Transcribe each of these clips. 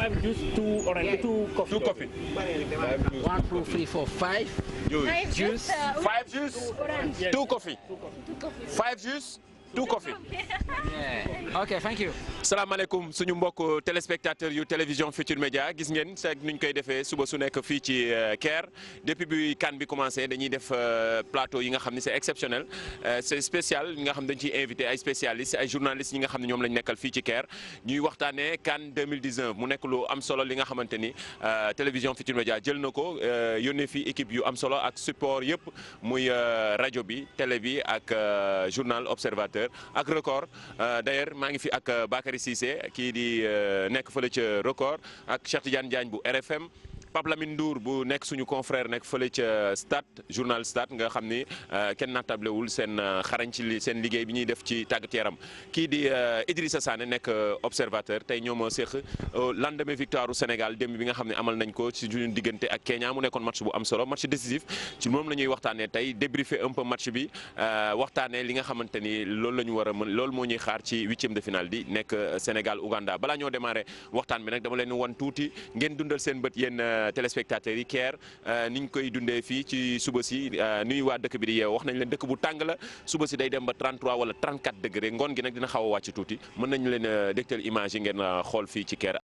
5 juice, 2 orange, 2 coffee. 2 coffee. 1, 2, 3, 4, 5. Juice. 5 juice. 2 coffee. 5 juice. 2 coffee. Yeah. Okay, thank you. salaamaaleykum suñu mbokk téléspectateurs yu télévision Futur Média gis ngeen seeg nuñ koy defee suba su nekk fii ci Caire depuis bi CAN bi commencé dañuy def plateau yi nga xam ne c'est exceptionnel c'est spécial yi nga xam dañ ciy invité ay spécialistes ay journalistes yi nga xam ne ñoom lañ nekkal fii ci Caire ñuy waxtaanee CAN 2019 mu nekk lu am solo li nga xamante ni télévision Futur Média jël na ko yónnee fii équipe yu am solo ak support yëpp muy rajo bi télé bi ak journal Observateur ak Record d'ailleurs maa ngi fi ak Bakary Cissé kii di nekk fële ca Record ak Cheikh Tidiane Diagne bu RFM Pape Lamine Ndour bu nekk suñu confrère nekk fële ca Stade journal Stade nga xam ni kenn naatablewul seen xarañ ci seen liggéey bi ñuy def ci tàggat yaram kii di Idrissa Sané nekk Observateur tey ñoo ma séq lendemain victoire u Sénégal démb bi nga xam ne amal nañ ko ci suñu diggante ak Kenya mu nekkoon match bu am solo match décisif ci moom la ñuy waxtaanee tey débriefer un peu match bi waxtaanee li nga xamante ni loolu la ñu war a mën loolu moo ñuy xaar ci 8e de finale di nekk Sénégal Ouganda balaa ñoo démarrer waxtaan bi nag dama leen wan tuuti ngeen dundal seen bët yéen téléspectateurs yi Caire niñ koy dundee fii ci suba si nuy waa dëkk bi di yeew wax nañ leen dëkk bu tàng la suba si day dem ba 33 wala 34 degré ngoon gi nag dina xaw a wàcc tuuti mën nañu leen dégtal image yi ngeen xool fii ci Caire.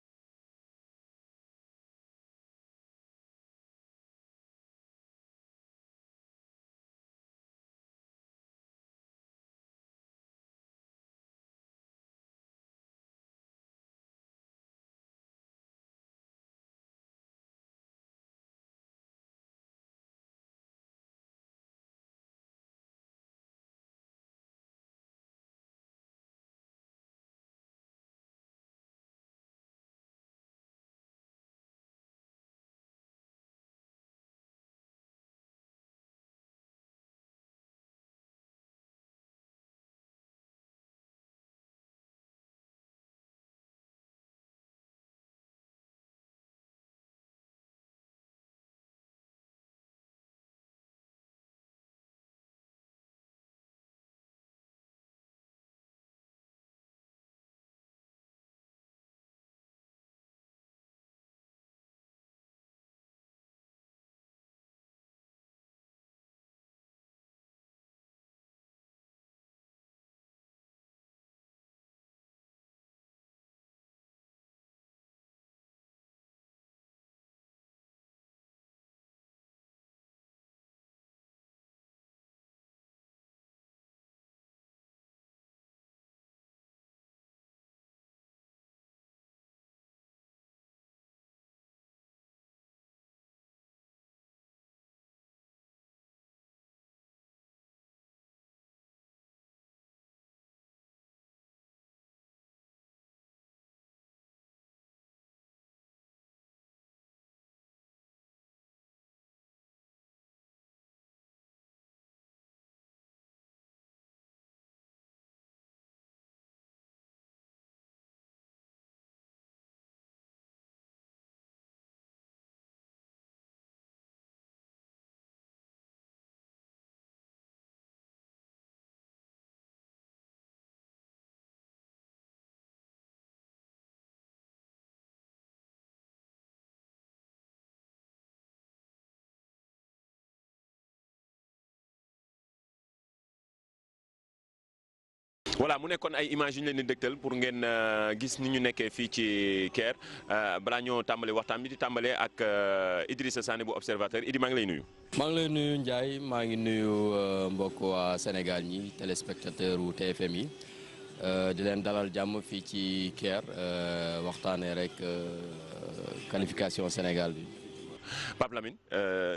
voilà mu nekkoon ay images yu ñu leen di dëgtal pour ngeen gis ni ñu nekkee fii ci Caire balaa ñoo tàmbale waxtaan bi di tàmbalee ak Idrissa Sané bu Observateur Idi maa ngi lay nuyu. maa ngi lay nuyu Ndiaye maa ngi nuyu mbokk waa Sénégal ñi téléspectateur u TFM yi di leen dalal jàmm fii ci Caire waxtaanee rek qualification Sénégal bi. Pape Lamine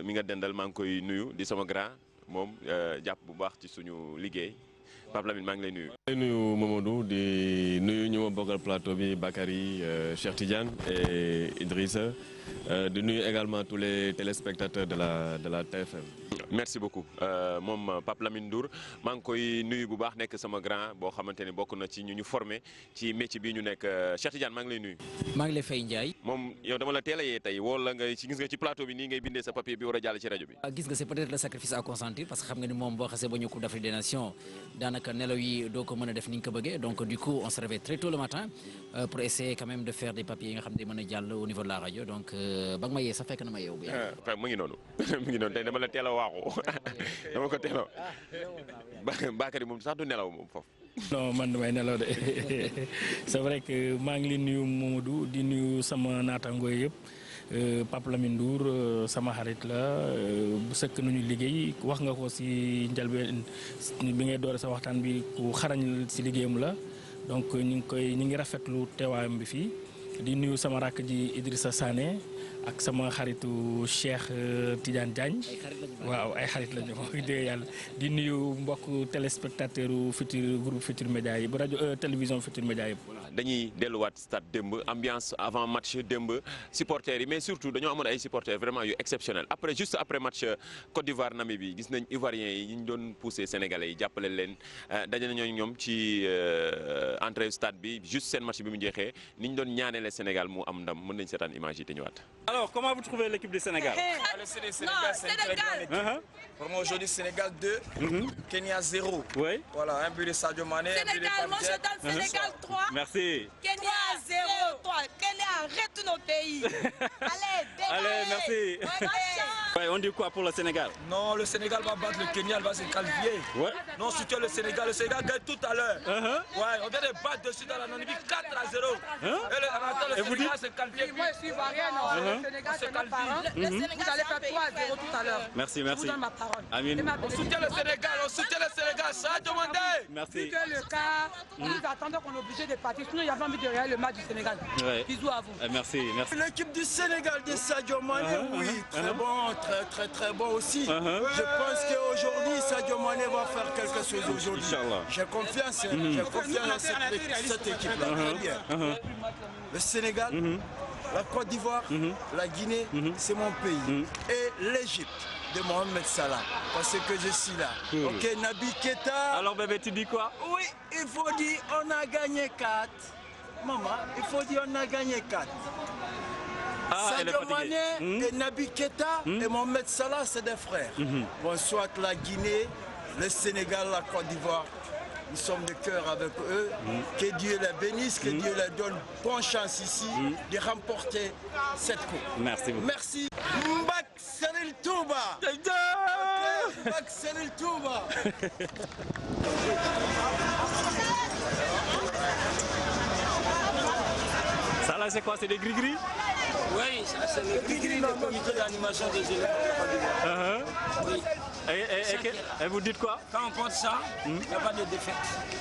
mi nga dendal maa ngi koy nuyu di sama grand moom jàpp bu baax ci suñu liggéey. Pape Lamine maa ngi lay nuyu. maa ngi lay nuyu Mamadou di nuyu ñu ma bokkal plateau bi Bakary Cheikh Tidiane et Idrissa di nuyu également tous les téléspectateurs de la TFM. merci beaucoup moom Pape Lamine Ndour maa ngi koy nuyu bu baax nekk sama grand boo xamante ne bokk na ci ñu formé ci métier bii ñu nekk Cheikh Tidiane maa ngi lay nuyu. maa ngi lay fay Ndiaye. moom yow dama la teel a yee tey woo la nga ci gis nga ci plateau bi nii ngay bindee sa papier bi war a jàll ci rajo bi. gis nga c'est peut-être le sacrifice à consentir parce que xam nga ni moom boo xasee ba ñu Coupe d'Afrique des Nations daanaka daanaka nelaw yi doo ko mën a def ni nga ko bëggee donc du coup on se réveille très tôt le matin pour essayer quand même de faire des papiers yi nga xam ne mën a jàll au niveau de la radio donc ba nga ma yee sax fekk na ma yeewu bi. mu ngi noonu mu ngi noonu tey dama la teel a waaxu dama ko teel a Bakary moom sax du nelaw moom foofu. non man damay nelaw de c'est vrai que maa ngi leen nuyu Mamadou di nuyu sama naataangoo yëpp Pape Lamine Ndour sama xarit la bu sëkk nañu liggéey wax nga ko si njëlbeen bi ngay doore sa waxtaan bi ku xarañ si liggéeyam la donc ñu ngi rafetlu teewaayam bi fii di nuyu sama rakk ji Idrissa Sané ak sama xaritu Cheikh Tidiane Diagne waaw ay xarit lañu wax dëgg yàlla di nuyu mbokk téléspectateur groupe Futur Média yi bu rajo télévision Futur Média yëpp. dañuy delluwaat stade démb ambiance avant match démb supporters yi mais surtout dañoo amoon ay supporters vraiment yu exceptionnel après juste après match Côte d'Ivoire Namibie gis nañ Ivoiriens yi ñu doon poussé Sénégalais yi jàppale leen daje nañoo ñoom ci entrée stade bi juste seen match bi mu jeexee ni ñu doon ñaaneele Sénégal mu am ndam mën nañ seetaan image yi te ñëwaat. Alors, comment vous trouvez l'équipe du Sénégal? Le Sénégal, c'est une très grande équipe. Pour moi, aujourd'hui, Sénégal 2, Kenya 0. Oui. Voilà, un but de Sadio Mané, un but de Sénégal, moi je donne Sénégal 3. Merci. Kenya 0. 3. Kenya, arrête nos pays. Allez, dégagez. Allez, merci. Ouais, on dit quoi pour le Sénégal? Non, le Sénégal va battre le Kenya, elle va se qualifier. Ouais. Non, soutient le Sénégal gagne tout à l'heure. Ouais, on vient de battre dessus dans la Namibie 4-0. Et le Sénégal s'est qualifié. Moi, je suis ivoirienne. Le Sénégal, c'est nos parents. Vous allez faire 3-0 tout à l'heure. Merci, Je merci. vous donne ma parole. Amin. On soutient le Sénégal, ça a demandé. Merci. Vu que le cas, nous attendons qu'on est obligé de partir. Sinon, il y avait envie de regarder le match du Sénégal. Ouais. Bisous à vous. Merci, merci. L'équipe du Sénégal de Sadio Mané, oui, très bon, très bon aussi. Je pense qu'aujourd'hui, Sadio Mané va faire quelque chose aujourd'hui. Inch'Allah. J'ai confiance en cette équipe-là, très bien. Le Sénégal, la Côte d'Ivoire, la Guinée, c'est mon pays. Et l'Égypte de Mohamed Salah, parce que je suis là. Ok, Naby Keita. Alors bébé, tu dis quoi? Oui, il faut dire on a gagné 4. Maman, il faut dire on a gagné 4. Elle est Sadio fatiguée. Mané et Naby Keita et Mohamed Salah, c'est des frères. Bonsoir la Guinée, le Sénégal, la Côte d'Ivoire. Nous sommes de cœur avec eux. Que Dieu les bénisse, que Dieu les donne bonne chance ici de remporter cette coupe. Merci beaucoup. Merci. Mbak Seril Touba. Mbak Seril Touba. Ça là, c'est quoi? C'est des gris-gris? Oui, c'est le gris-gris, le comité d'animation des élèves de Côte d'Ivoire. Oui. Et vous dites quoi? Quand on porte ça, il n'y a pas de défaite.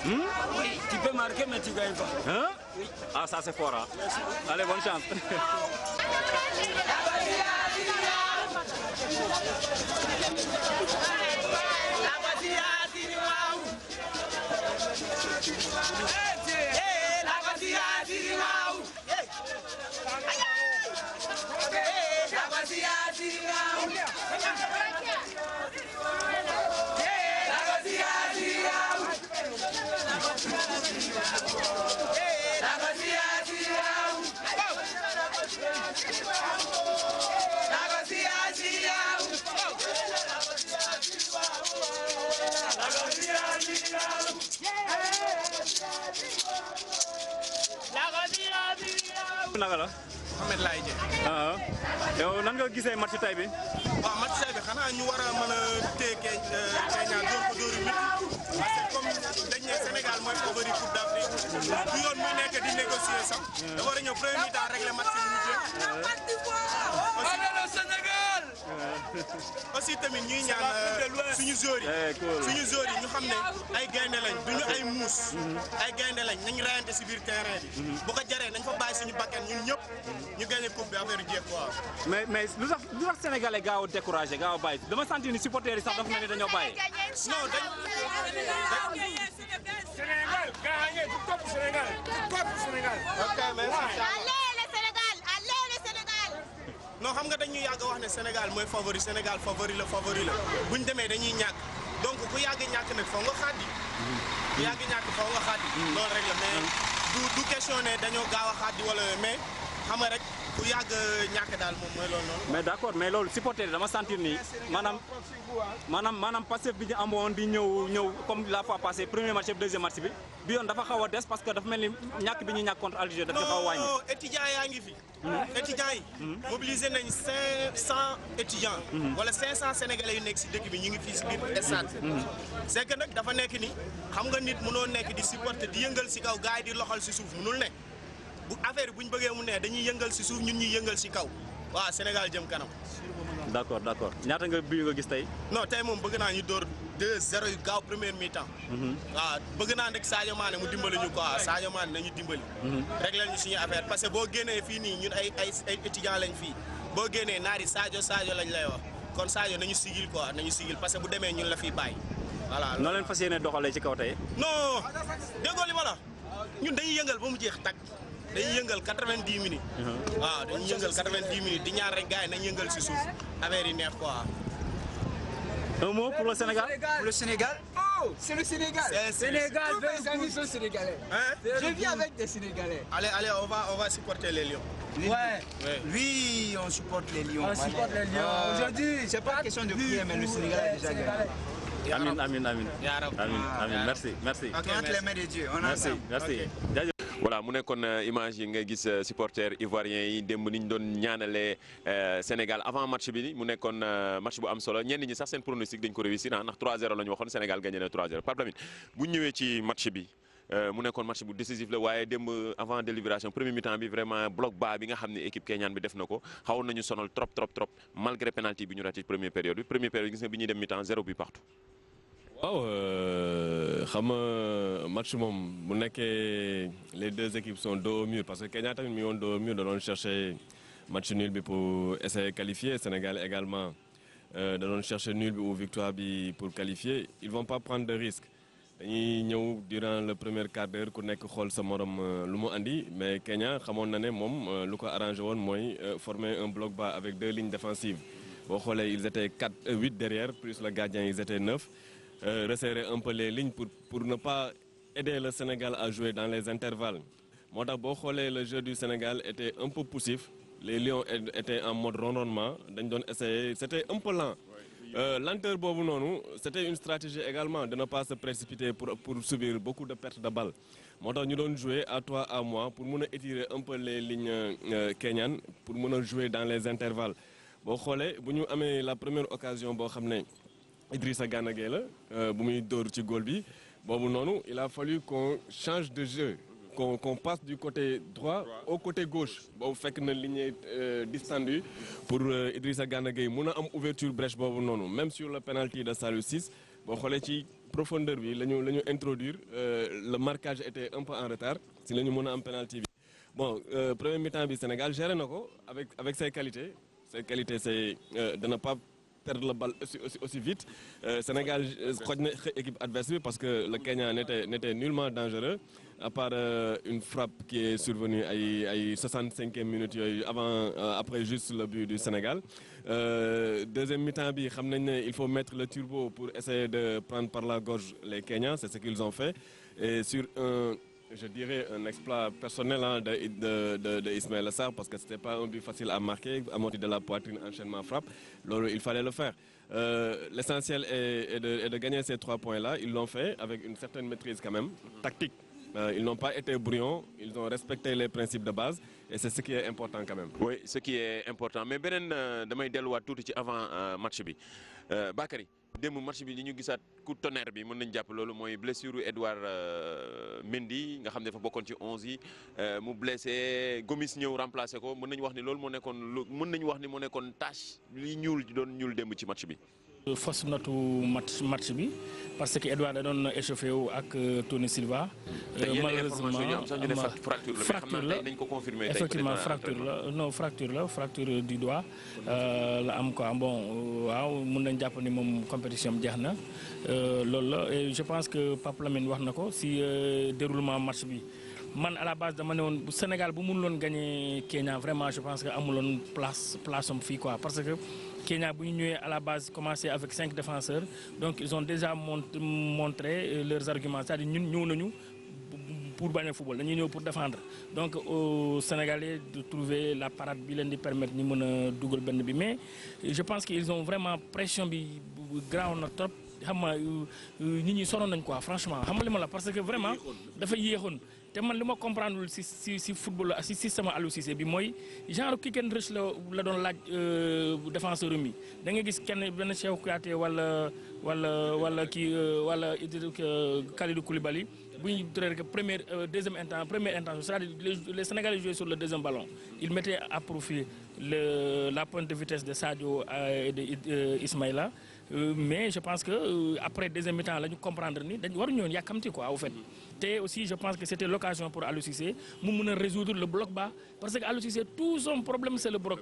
Oui, tu peux marquer, mais tu ne gagnes pas. Hein? Oui. Ah, ça c'est fort. Hein? Allez, bonne chance. naka la. Mohamed Laye Dieng. yow nan nga gisee match tay bi. waaw match tay bi xanaa ñu war a mën a téye Kenya dóor ko dóor yu métti parce que comme dañ ne Sénégal mooy favori Coupe d'Afrique du yoon muy nekk di négocier sax da war a ñëw premier mi-temps régler match bi ñu jëm. aussi tamit ñuy ñaan suñu joueurs yi ñu xam ne ay gaynde lañ duñu ay muus ay gaynde lañ nañ rayante si biir terrain bi bu ko jaree nañ fa bàyyi suñu bakkan ñun ñëpp ñu gagné coupe bi affaire jeex quoi. mais lu tax Sénégalais gaaw a découragé gaaw a bàyyi dama sentir ni supporters yi sax dafa mel ni dañoo bàyyi. non Sénégal gagné du topp Sénégal ok merci. non xam nga dañuy yàgg wax ne Sénégal mooy favori Sénégal favori la bu ñu demee dañuy ñàkk donc ku yàgg ñàkk nag foo nga xaddi ku yàgg ñàkk foo nga xaddi loolu rek la mais du question ne dañoo gaaw a xaddi wala mais xam nga rek ku yàgg ñàkk daal moom mooy loolu noonu. mais d'accord mais loolu supporter dama sentir ni maanaam Pastef bi ñu amoon di ñëw comme la fois passée premier match bi deuxième match bi yoon dafa xaw a des parce que dafa mel ni ñàkk bi ñu ñàkk contre Alger dafa xaw a wàññi. non étudiants yaa ngi fi. étudiants yi. mobilisé nañ 500 étudiants. wala 500 sénégalais yu nekk si dëkk bi ñu ngi fii si biir stade. c'est que nag dafa nekk ni xam nga nit mënoo nekk di supporter di yëngal si kaw gars yi di loxal si suuf mënul nekk bu affaire bu ñu bëggee mu ne dañuy yëngal si suuf ñun ñuy yëngal si kaw waaw Sénégal jëm kanam. d'accord ñaata nga bii nga gis tey. non tey moom bëgg naa ñu door 2-0 yu gaaw première mi-temps. waaw bëgg naa nag Sadio Mané mu dimbali ñu quoi Sadio Mané nañu dimbali. réglé ñu suñu affaire parce que boo génnee fii nii ñun ay étudiants lañ fii boo génnee naari Sadio lañ lay wax kon Sadio nañu sigil quoi nañu sigil parce que bu demee ñun la fiy bàyyi voilà. noo leen fas yéene doxalee ci kaw tey. non déggoo li ma la ñun dañuy yëngal ba mu jeex tag dañuy yëngal 90 minutes. waaw dañuy yëngal 90 minutes di ñaar rek gars yi nañ yëngal si suuf affaire yi neex quoi. Un mot pour le Sénégal. Pour le Sénégal. Oh, c'est le Sénégal. Sénégal, mes amis sont sénégalais. Hein? Je vis avec des Sénégalais. Allez, on va supporter les Lions. Ouais. Oui, on supporte les Lions. On supporte les Lions. Aujourd'hui, c'est pas question de prier, mais le Sénégal est déjà gagné. Amin. Merci. Entre les mains de Dieu. On merci. voilà mu nekkoon image yi nga gis supporters ivoiriens yi démb ni ñu doon ñaanalee Sénégal avant match bi mu nekkoon match bu am solo ñenn ñi sax seen pronostic dañ ko réussir ndax 3-0 la ñu waxoon Sénégal gagné na 3-0 Pape Lamine bu ñu ñëwee ci match bi mu nekkoon match bu décisif la waaye démb avant délibération premier mi-temps bi vraiment bloc bas bi nga xam ne équipe keñaan bi def na ko xawoon nañu sonal trop malgré penalty bi ñu raté première période gis nga bi ñuy dem mi-temps 0 but partout. waaw xam nga match moom bu nekkee les deux équipes sont dos au mur parce que Kenya tamit mi ngi woon dos au mur da doon chercher match nul bi pour essayer qualifier Sénégal également da doon chercher nul bi ou victoire bi pour qualifier ils vont pas prendre de risques dañuy ñëw durant le premier quart d'heure ku nekk xool sa morom lu mu andi mais Kenya xamoon na ne moom lu ko arrangé woon mooy former un bloc bas avec deux lignes défensives boo xoolee ils étaient 8 derrière plus le gardien ils étaient 9. Resserrer un peu les lignes pour ne pas aider le Sénégal à jouer dans les intervalles. Moo tax boo xoolee le jeu du Sénégal était un peu poussif les Lions étaient en mode ronronnement dañ doon essayer c'était un peu lent. Lenteur boobu noonu c'était une stratégie également de ne pas se précipiter pour subir beaucoup de pertes de balles. Moo tax ñu doon jouer à toi à moi pour mën a étirer un peu les lignes kenyanes pour mën a jouer dans les intervalles. Boo xoolee bu ñu amee la première occasion boo xam ne Idrissa Gana Gueye la bu muy dóor ci góol bi boobu noonu il a fallu qu'on change de jeu qu'on passe du côté droit au côté gauche boobu fekk na ligne distendue pour Idrissa Gana Gueye mun a am ouverture brèche boobu noonu même sur le penalty de Saliou Ciss boo xoolee ci profondeur bi la ñu introduire le marquage était un peu en retard si la ñu mën a am penalty bi bon premier mi-temps bi Sénégal géré na ko avec ses qualités c'est de ne pas perdre la balle aussi vite Sénégal xoj na équipe adverse bi parce que le Kenya n'était nullement dangereux à part une frappe qui est survenue ay 65e minutes yooyu après juste le but du Sénégal deuxième mi-temps bi xam nañ ne il faut mettre le turbo pour essayer de prendre par la gorge les Kenyans c'est ce qu'ils ont fait et sur je dirais un exploit personnel de Ismaïla Sarr parce que c'était pas un but facile à marquer amorti de la poitrine enchaînement frappe loolu il fallait le faire l'essentiel est de gagner ces 3 points là ils l'ont fait avec une certaine maîtrise quand même tactique ils n'ont pas été bruyants ils ont respecté les principes de base et c'est ce qui est important quand même. Oui ce qui est important mais beneen damay delluwaat tuuti ci avant match bi Bakary démb match bi li ñu gisaat coup tonnerre bi mën nañu jàpp loolu mooy blessure Edouard Mendy nga xam ne dafa bokkoon ci 11 yi mu blessé Gomis ñëw remplacer ko mën nañu wax ni loolu moo nekkoon tâche li ñuul doon ñuul démb ci match bi. fausse note match bi parce que Edouard da doon échauffé wu ak Tony Silva. malheureusement fracture la dañ ko confirmer effectivement fracture la du doigt la am quoi bon waaw mën nañ jàpp ni moom compétition am jeex na loolu la et je pense que Pape Lamine wax na ko si déroulement match bi. man à la base dama ne woon bu Sénégal bu mënuloon gagner Kenya vraiment je pense que amuloon place am fii quoi parce que Kenya bu ñu ñëwee à la base commencé avec 5 défenseurs donc ils ont déjà montré leurs arguments c'est-à-dire ñun ñëw nañu pour bañ a football dañuy ñëw pour défendre donc aux Sénégalais de trouver la parade bi leen di permettre ñu mën a dugal benn bi mais je pense qu'ils ont vraiment pression bi graaw na trop xam nga nit ñi sonoon nañ quoi franchement xam nga li ma la parce que vraiment dafa yéexoon te man li ma comprendre si football si système Aliou Cissé bi mooy genre kick and rush la doon laaj défenseur mi da nga gis kenn benn Cheikhou Kouyaté wala Kalidou Koulibaly bu ñu turee rek deuxième intention c'est-à-dire les Sénégalais jouaient sur le deuxième ballon ils mettaient à profit la pointe de vitesse de Sadio et de Ismaïla mais je pense que après deuxième mi-temps la ñu comprendre ni dañ waruñu woon yàkkamti quoi au fait te aussi je pense que c'était l'occasion pour Aliou Cissé mu mën a résoudre le bloc bas parce que Aliou Cissé tout son problème c'est le bloc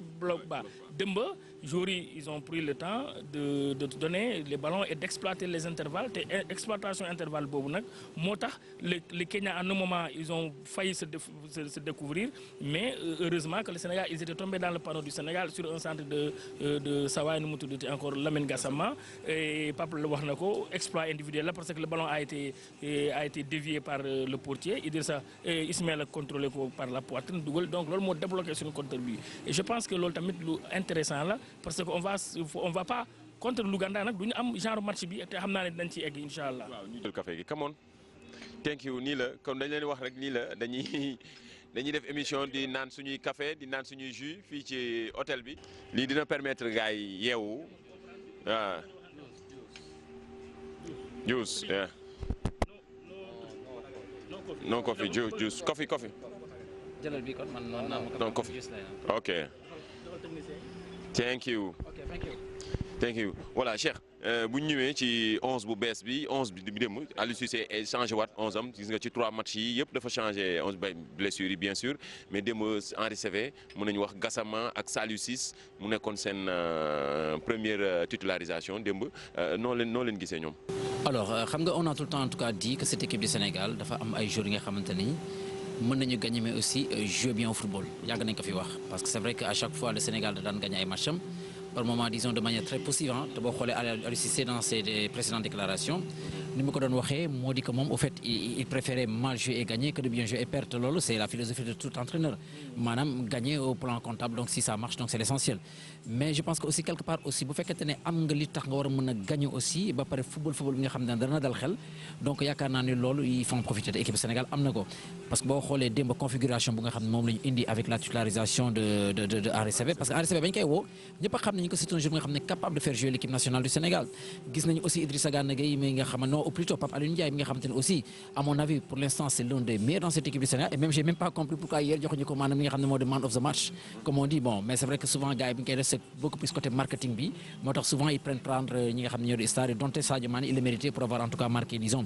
bas Demba joueurs yi ils ont pris le temps de donner les ballons et d'exploiter les intervalles te exploitation intervalle boobu nag moo tax le Kenya à un moment ils ont failli se découvrir mais heureusement que le Sénégal ils étaient tombés dans le panneau du Sénégal sur un centre de Sawaay nu mu tuddati encore Lamine Gassama et Pape la wax na ko exploit individuel là parce que le ballon a été dévié par le portier Ismaël a contrôlé ko par la poitrine dugal donc loolu moo débloqué suñu contre bi et je pense que loolu tamit lu intéressant la parce que on va pas contre l'Ouganda nag du ñu am genre match bi te xam naa ne dañ ciy egg incha allah. waaw ñu jël café gi come on thank you nii la comme dañ leen wax rek nii la dañuy def émission di naan suñuy café di naan suñuy jus fii ci hôtel bi. lii dina permettre gars yi yeewu waaw. juice yeah. No coffee, juice. Coffee. jëlal bi kon man noonu naa ma ko. Non coffee. Ok. Thank you. Thank you. Voilà Cheikh bu ñu ñëwee ci 11 bu bees bi 11 bi dem Aliou Cissé changé waat 11 am gis nga ci 3 matchs yi yëpp dafa changé 11 blessures yi bien sûr mais dem Henri Saivet mën nañu wax Gassama ak Saliou Ciss mu nekkoon seen première titularisation démb noo leen gisee ñoom. Alors xam nga on a tout le temps en tout cas dit que cette équipe du Sénégal dafa am ay joueurs yi nga xamante ni mën nañu gagner mais aussi jouer bien au football yàgg nañ ko fi wax parce que c'est vrai que à chaque fois le Sénégal da daan gagner ay matchs am par moment disons de manière très positive te boo xoolee Aliou Cissé dans ses précédentes déclarations ni ma ko doon waxee moo di que moom au fait il préférait mal jouer et gagner que de bien jouer et perdre loolu c'est la philosophie de tout entraîneur maanaam gagner au plan comptable donc si ça marche donc c'est l'essentiel mais je pense que aussi quelque part aussi bu fekkente ne am nga li tax nga war a mën a gagner aussi ba pare football bi nga xam ne dana dal xel donc yaakaar naa ni loolu il faut en profiter te équipe Sénégal am na ko parce que boo xoolee démb configuration bu nga xam ne moom la ñu indi avec la titularisation de Henri Saivet parce que Henri Saivet bañ koy woo ñëpp a xam nañu que c'est un joueur nga xam ne capable de faire jouer l'équipe nationale du Sénégal gis nañu aussi Idrissa Gana Gueye mi nga xam ne ou plutôt Pape Alioune Ndiaye mi nga xamante ne aussi à mon avis pour l'instant c'est l'un des meilleurs dans cette équipe du Sénégal et même j'ai même pas compris pourquoi hier joxuñu ko maanaam mi nga xam ne moo di man of the match comme on dit bon mais c'est vrai que souvent gars yi bi ñu koy def c'est beaucoup plus côté marketing bi moo tax souvent ils prennent prendre ñi nga xam ne ñoo di star et donte Sadio Mané il le méritait pour avoir en tout cas marqué disons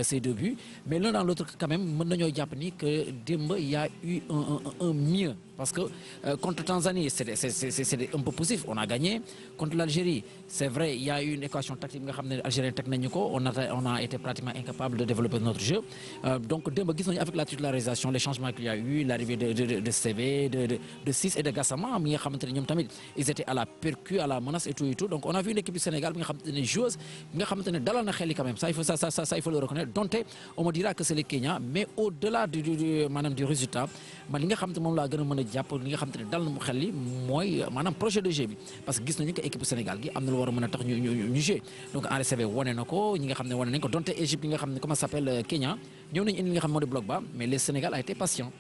ces 2 buts mais l'un dans l'autre quand même mën nañoo jàpp ni que démb il y a eu un mieux parce que contre Tanzanie c'est un peu poussif on a gagné contre l'Algérie c'est vrai il y a eu une équation tactique nga xam ne algérien teg nañu ko on a été pratiquement incapable de développer notre jeu donc démb gis nañu avec la titularisation les changements qu'il y a eu l'arrivée de Saivet de Ciss et de Gassama mi nga xamante ne ñoom tamit ils étaient à la percu à la menace et tout donc on a vu une équipe du Sénégal bi nga xamante ne joueuse bi nga xamante ne dalal na xel yi quand même ça il faut le reconnaître donte on me dira que c'est le Kenya mais au-delà du résultat man li nga xamante moom laa gën a mën a jàpp li nga xamante ne dal na mu xel li mooy maanaam projet de jeu bi parce que gis nañu que équipe Sénégal gi am na lu war a mën a tax ñu jouer donc Henri Saivet wane na ko ñi nga xam ne wane nañ ko donte Égypte li nga xam ne comment ça s'appelle Kenya ñëw nañu indi li nga xam ne moo di bloc bas mais le Sénégal a été patient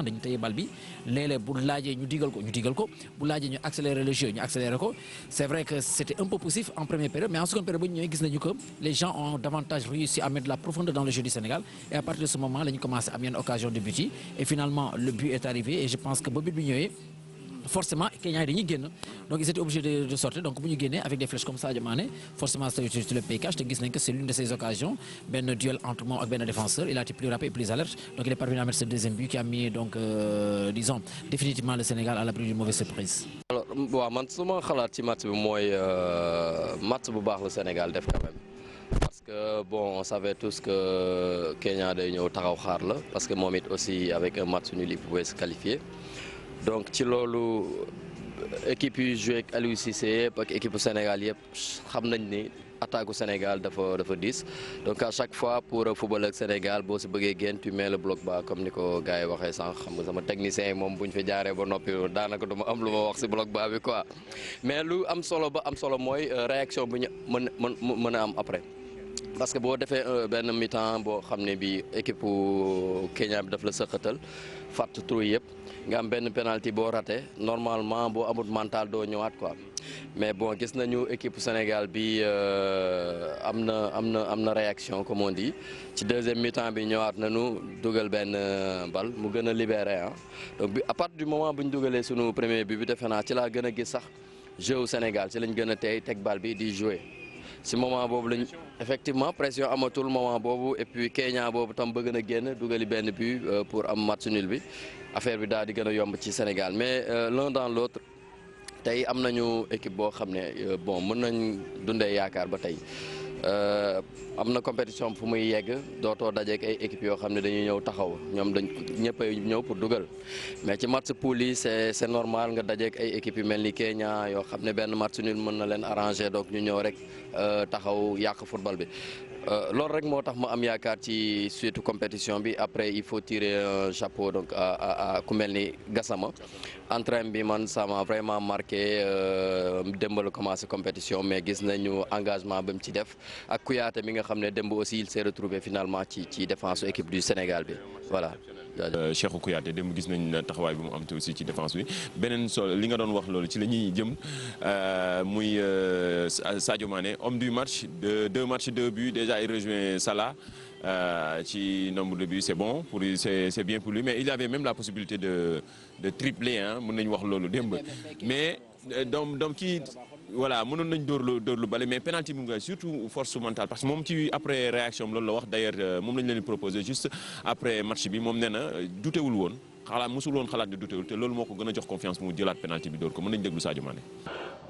dañu téye bal bi léeg-léeg bu laajee ñu digal ko bu laajee ñu accélérer le jeu ñu accélérer ko c'est vrai que c'était un peu poussif en première période mais en seconde période bu ñu ñëwee gis nañu que les gens ont davantage réussi à mettre de la profondeur dans le jeu du Sénégal et à partir de ce moment la ñu commencé am yenn occasion de but yi et finalement le but est arrivé et je pense que ba but bi ñëwee forcément Kenya yi dañuy génn donc ils étaient obligés de sortir donc bu ñu génnee avec des flèches comme Sadio Mané forcément sur le paykage te gis nañ que c'est l'une de ces occasions benn duel entre moom ak benn défenseur il a été plus rapide et plus alerte donc il est parvenu à mettre ce deuxième but qui a mis donc disons définitivement le Sénégal à l'abri d'une mauvaise surprise. alors waaw man su ma xalaat ci match bi mooy match bu baax le Sénégal def quand même parce que bon on savait tous que Kenya day ñëw taxaw xaar la parce que moom it aussi avec un match nul il pouvait se qualifier. donc ci loolu équipe yu joué ak Aliou Cissé yëpp ak équipe Sénégal yëpp xam nañ ni attaque au Sénégal dafa 10 donc à chaque fois pour football ak Sénégal boo si bëggee génn tu mets le bloc bas comme ni ko gars yi waxee sànq xam nga sama technicien yi moom bu ñu fi jaaree ba noppi daanaka du ma am lu ma wax si bloc bas bi quoi mais lu am solo ba am solo mooy réaction bu ñu mën a am après. parce que boo defee benn mi-temps boo xam ne bi équipe Kenya bi daf la sëqatal fàtt trou yëpp nga am benn penalty boo raté normalement boo amul mental doo ñëwaat quoi mais bon gis nañu équipe Sénégal bi am na réaction comme on dit ci deuxième mi-temps bi ñëwaat nañu dugal benn bal mu gën a libéré ah donc bi à partir du moment bu ñu dugalee sunu premier bi defe naa ci laa gën a gis sax jeu au Sénégal ci lañ gën a tey teg bal bi di jouer. si moment boobu lañ effectivement pression amatul moment boobu et puis Kenya boobu tam bëgg na génn dugali benn but pour am match nul bi affaire bi daal di gën a yomb ci Sénégal mais l'un dans l'autre tey am nañu équipe boo xam ne bon mën nañ dundee yaakaar ba tey am na compétition fu muy yegg dootoo dajeek ay équipes yoo xam ne dañuy ñëw taxaw ñoom dañ ñëppay ñëw pour dugal mais ci match poule yi c'est normal nga dajeek ay équipes yu mel ni Kenya yoo xam ne benn match nul mën na leen arranger donc ñu ñëw rek taxaw yàq football bi loolu rek moo tax ma am yaakaar ci suite compétition bi après il faut tirer un chapeau donc à ku mel ni Gassama entrain bi man ça m'a vraiment marqué démb la commencé compétition mais gis nañu engagement ba mu ci def ak Kouyaté mi nga xam ne démb aussi il s'est retrouvé finalement ci défense équipe du Sénégal bi voilà. Cheikhou Kouyaté démb gis nañ taxawaay bi mu am te aussi ci défense bi beneen solo li nga doon wax loolu ci la ñuy jëm muy Sadio Mané homme du match de 2 matchs 2 buts déjà il rejoint Salah ci nombre de buts c'est bon pour c'est bien pour lui mais il avait même la possibilité de tripler hein mën nañu wax loolu démb mais donc ci voilà mënoon nañ dóor lu bale mais penalty mu nga surtout force mentale parce que moom ci après réaction loolu la wax d'ailleurs moom lañ leen di proposé juste après match bi moom nee na dutewul woon mosul woon xalaat di dutewul te loolu moo ko gën a jox confiance mu jëlaat penalty bi dóor ko mën nañ déglu Sadio Mané.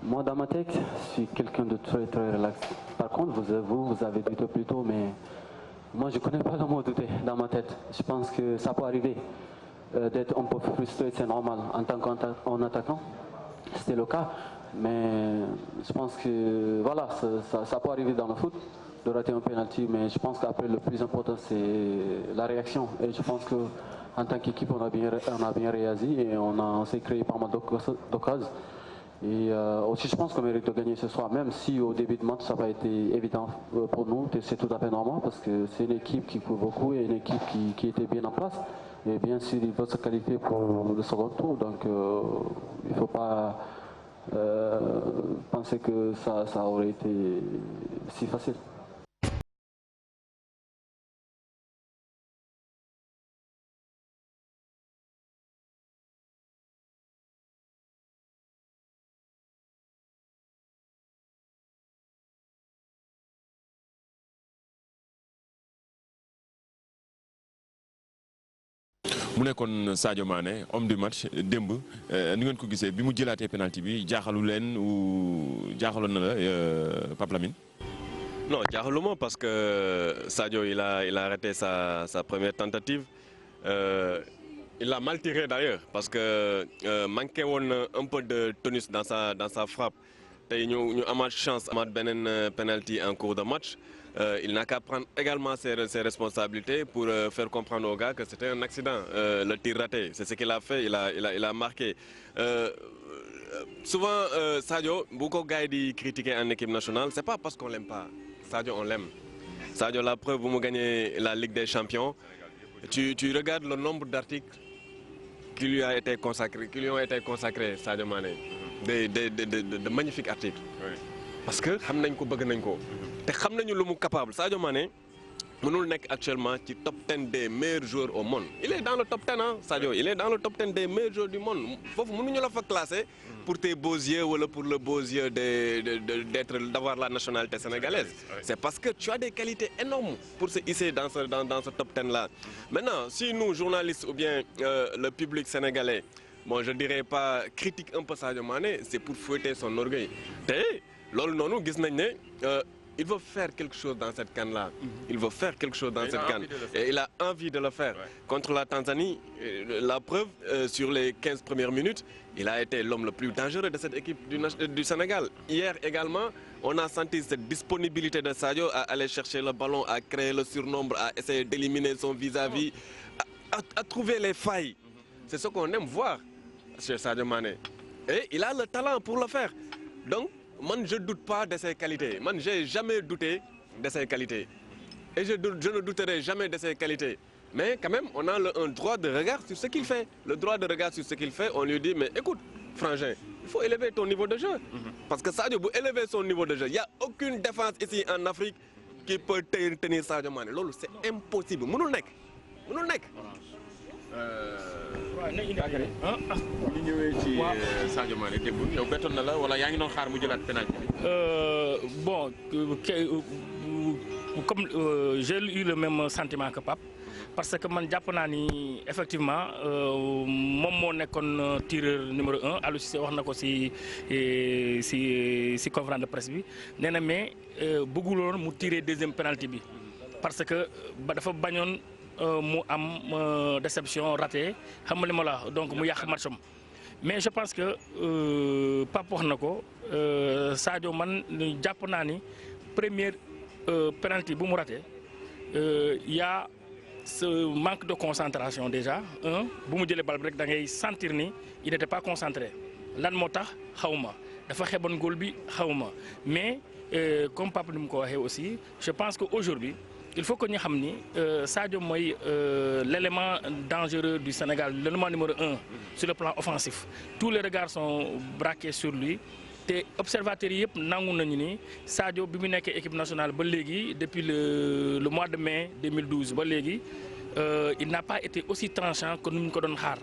Moi dans ma tête je suis quelqu'un de très très relax par contre vous avez douté plus tôt mais moi je connais pas le mot douter dans ma tête je pense que ça peut arriver d'être un peu frustré c'est normal en tant qu'attaquant c'était le cas. Mais je pense que voilà, ça peut arriver dans le foot de rater un penalty, mais je pense qu'après le plus important c'est la réaction. Et je pense que en tant qu'équipe on a bien réagi et on s'est créé pas mal d'occasions. Et aussi je pense qu'on mérite de gagner ce soir, même si au début de match ça n'a pas été évident pour nous, c'est tout à fait normal parce que c'est une équipe qui court beaucoup et une équipe qui était bien en place. Et bien sûr il veut se qualifier pour le second tour, donc il ne faut pas penser que ça aurait été si facile. mu nekkoon Sadio Mané homme du match démb ni ngeen ko gisee bi mu jëlaatee penalty bi jaaxalu leen ou jaaxaloon na la Pape Lamine. Non jaaxaluma parce que Sadio il a raté sa première tentative il l'a mal tiré d'ailleurs parce que manqué woon un peu de tonus dans sa frappe tey ñu amaat chance amaat beneen penalty en cours de match. Il n'a qu'à prendre également ses responsabilités pour faire comprendre aux gars que c'était un accident, le tir raté. C'est ce qu'il a fait, il a marqué. Souvent, Sadio, beaucoup de gars qui critiquent en équipe nationale, c'est pas parce qu'on l'aime pas. Sadio, on l'aime. Sadio, la preuve, vous gagnez la Ligue des Champions. Tu regardes le nombre d'articles qui lui ont été consacrés, Sadio Mané. De magnifiques articles. Oui. Parce que xam nañ ko bëgg nañ ko te xam nañu lu mu capable Sadio Mané mënul nekk actuellement ci top 10 des meilleurs joueurs au monde il est dans le top 10 hein Sadio il est dans le top 10 des meilleurs joueurs du monde foofu mënuñu la fa classer pour tes beaux yeux wala pour le beau yeux d'avoir la nationalité sénégalaise c'est parce que tu as des qualités énormes pour se hisser dans ce top 10 là maintenant si nous journalistes ou bien le public sénégalais bon je dirais pas critique un peu Sadio Mané c'est pour fouetter son orgueil loolu noonu gis nañ ne il veut faire quelque chose dans cette CAN-là. Il veut faire quelque chose dans cette CAN. Et il a envie de le faire. Contre la Tanzanie, la preuve, sur les 15 premières minutes, il a été l'homme le plus dangereux de cette équipe du Sénégal. Hier également, on a senti cette disponibilité de Sadio à aller chercher le ballon, à créer le surnombre, à essayer d'éliminer son vis-à-vis, à trouver les failles. C'est ce qu'on aime voir chez Sadio Mané. Et il a le talent pour le faire. Donc, moi, je ne doute pas de ses qualités. Moi, je n'ai jamais douté de ses qualités. Et je ne douterai jamais de ses qualités. Mais quand même, on a un droit de regard sur ce qu'il fait. Le droit de regard sur ce qu'il fait, on lui dit, mais écoute, Frangin, il faut élever ton niveau de jeu. Parce que Sadio, pour élever son niveau de jeu, il n'y a aucune défense ici en Afrique qui peut tenir Sadio Mané. C'est impossible. Mënul nekk. ñu ñëwee ci Sadio Mané démb yow bettoon na la wala yaa ngi doon xaar mu jëlaat penalty. Bon, comme j'ai eu le même sentiment que Pape, parce que man jàpp naa ni effectivement moom moo nekkoon tireur numéro 1 Aliou Cissé wax na ko si conférence de presse bi nee na mais bëgguloon mu tirer deuxième penalty bi parce que dafa bañoon mu am déception ratée xam nga li ma la donc mu yàq matcham mais je pense que Pape wax na ko Sadio man jàpp naa ni première penalty bu mu raté y a ce manque de concentration déjà bu mu jëlee bal bi rek da ngay sentir ni il n'était pas concentré lan moo tax xawma dafa xeeboon góol bi xawma mais comme Pape ni mu ko waxee aussi je pense que aujourd'hui il faut que ñu xam ni Sadio mooy l'élément dangereux du Sénégal, l'élément numéro 1 sur le plan offensif. Tous les regards sont braqués sur lui. te observateurs yi yëpp nangu nañu ni Sadio bi mu nekkee équipe nationale ba léegi depuis le mois de mai 2012 ba léegi il n'a pas été aussi tranchant que nu ñu ko doon xaar.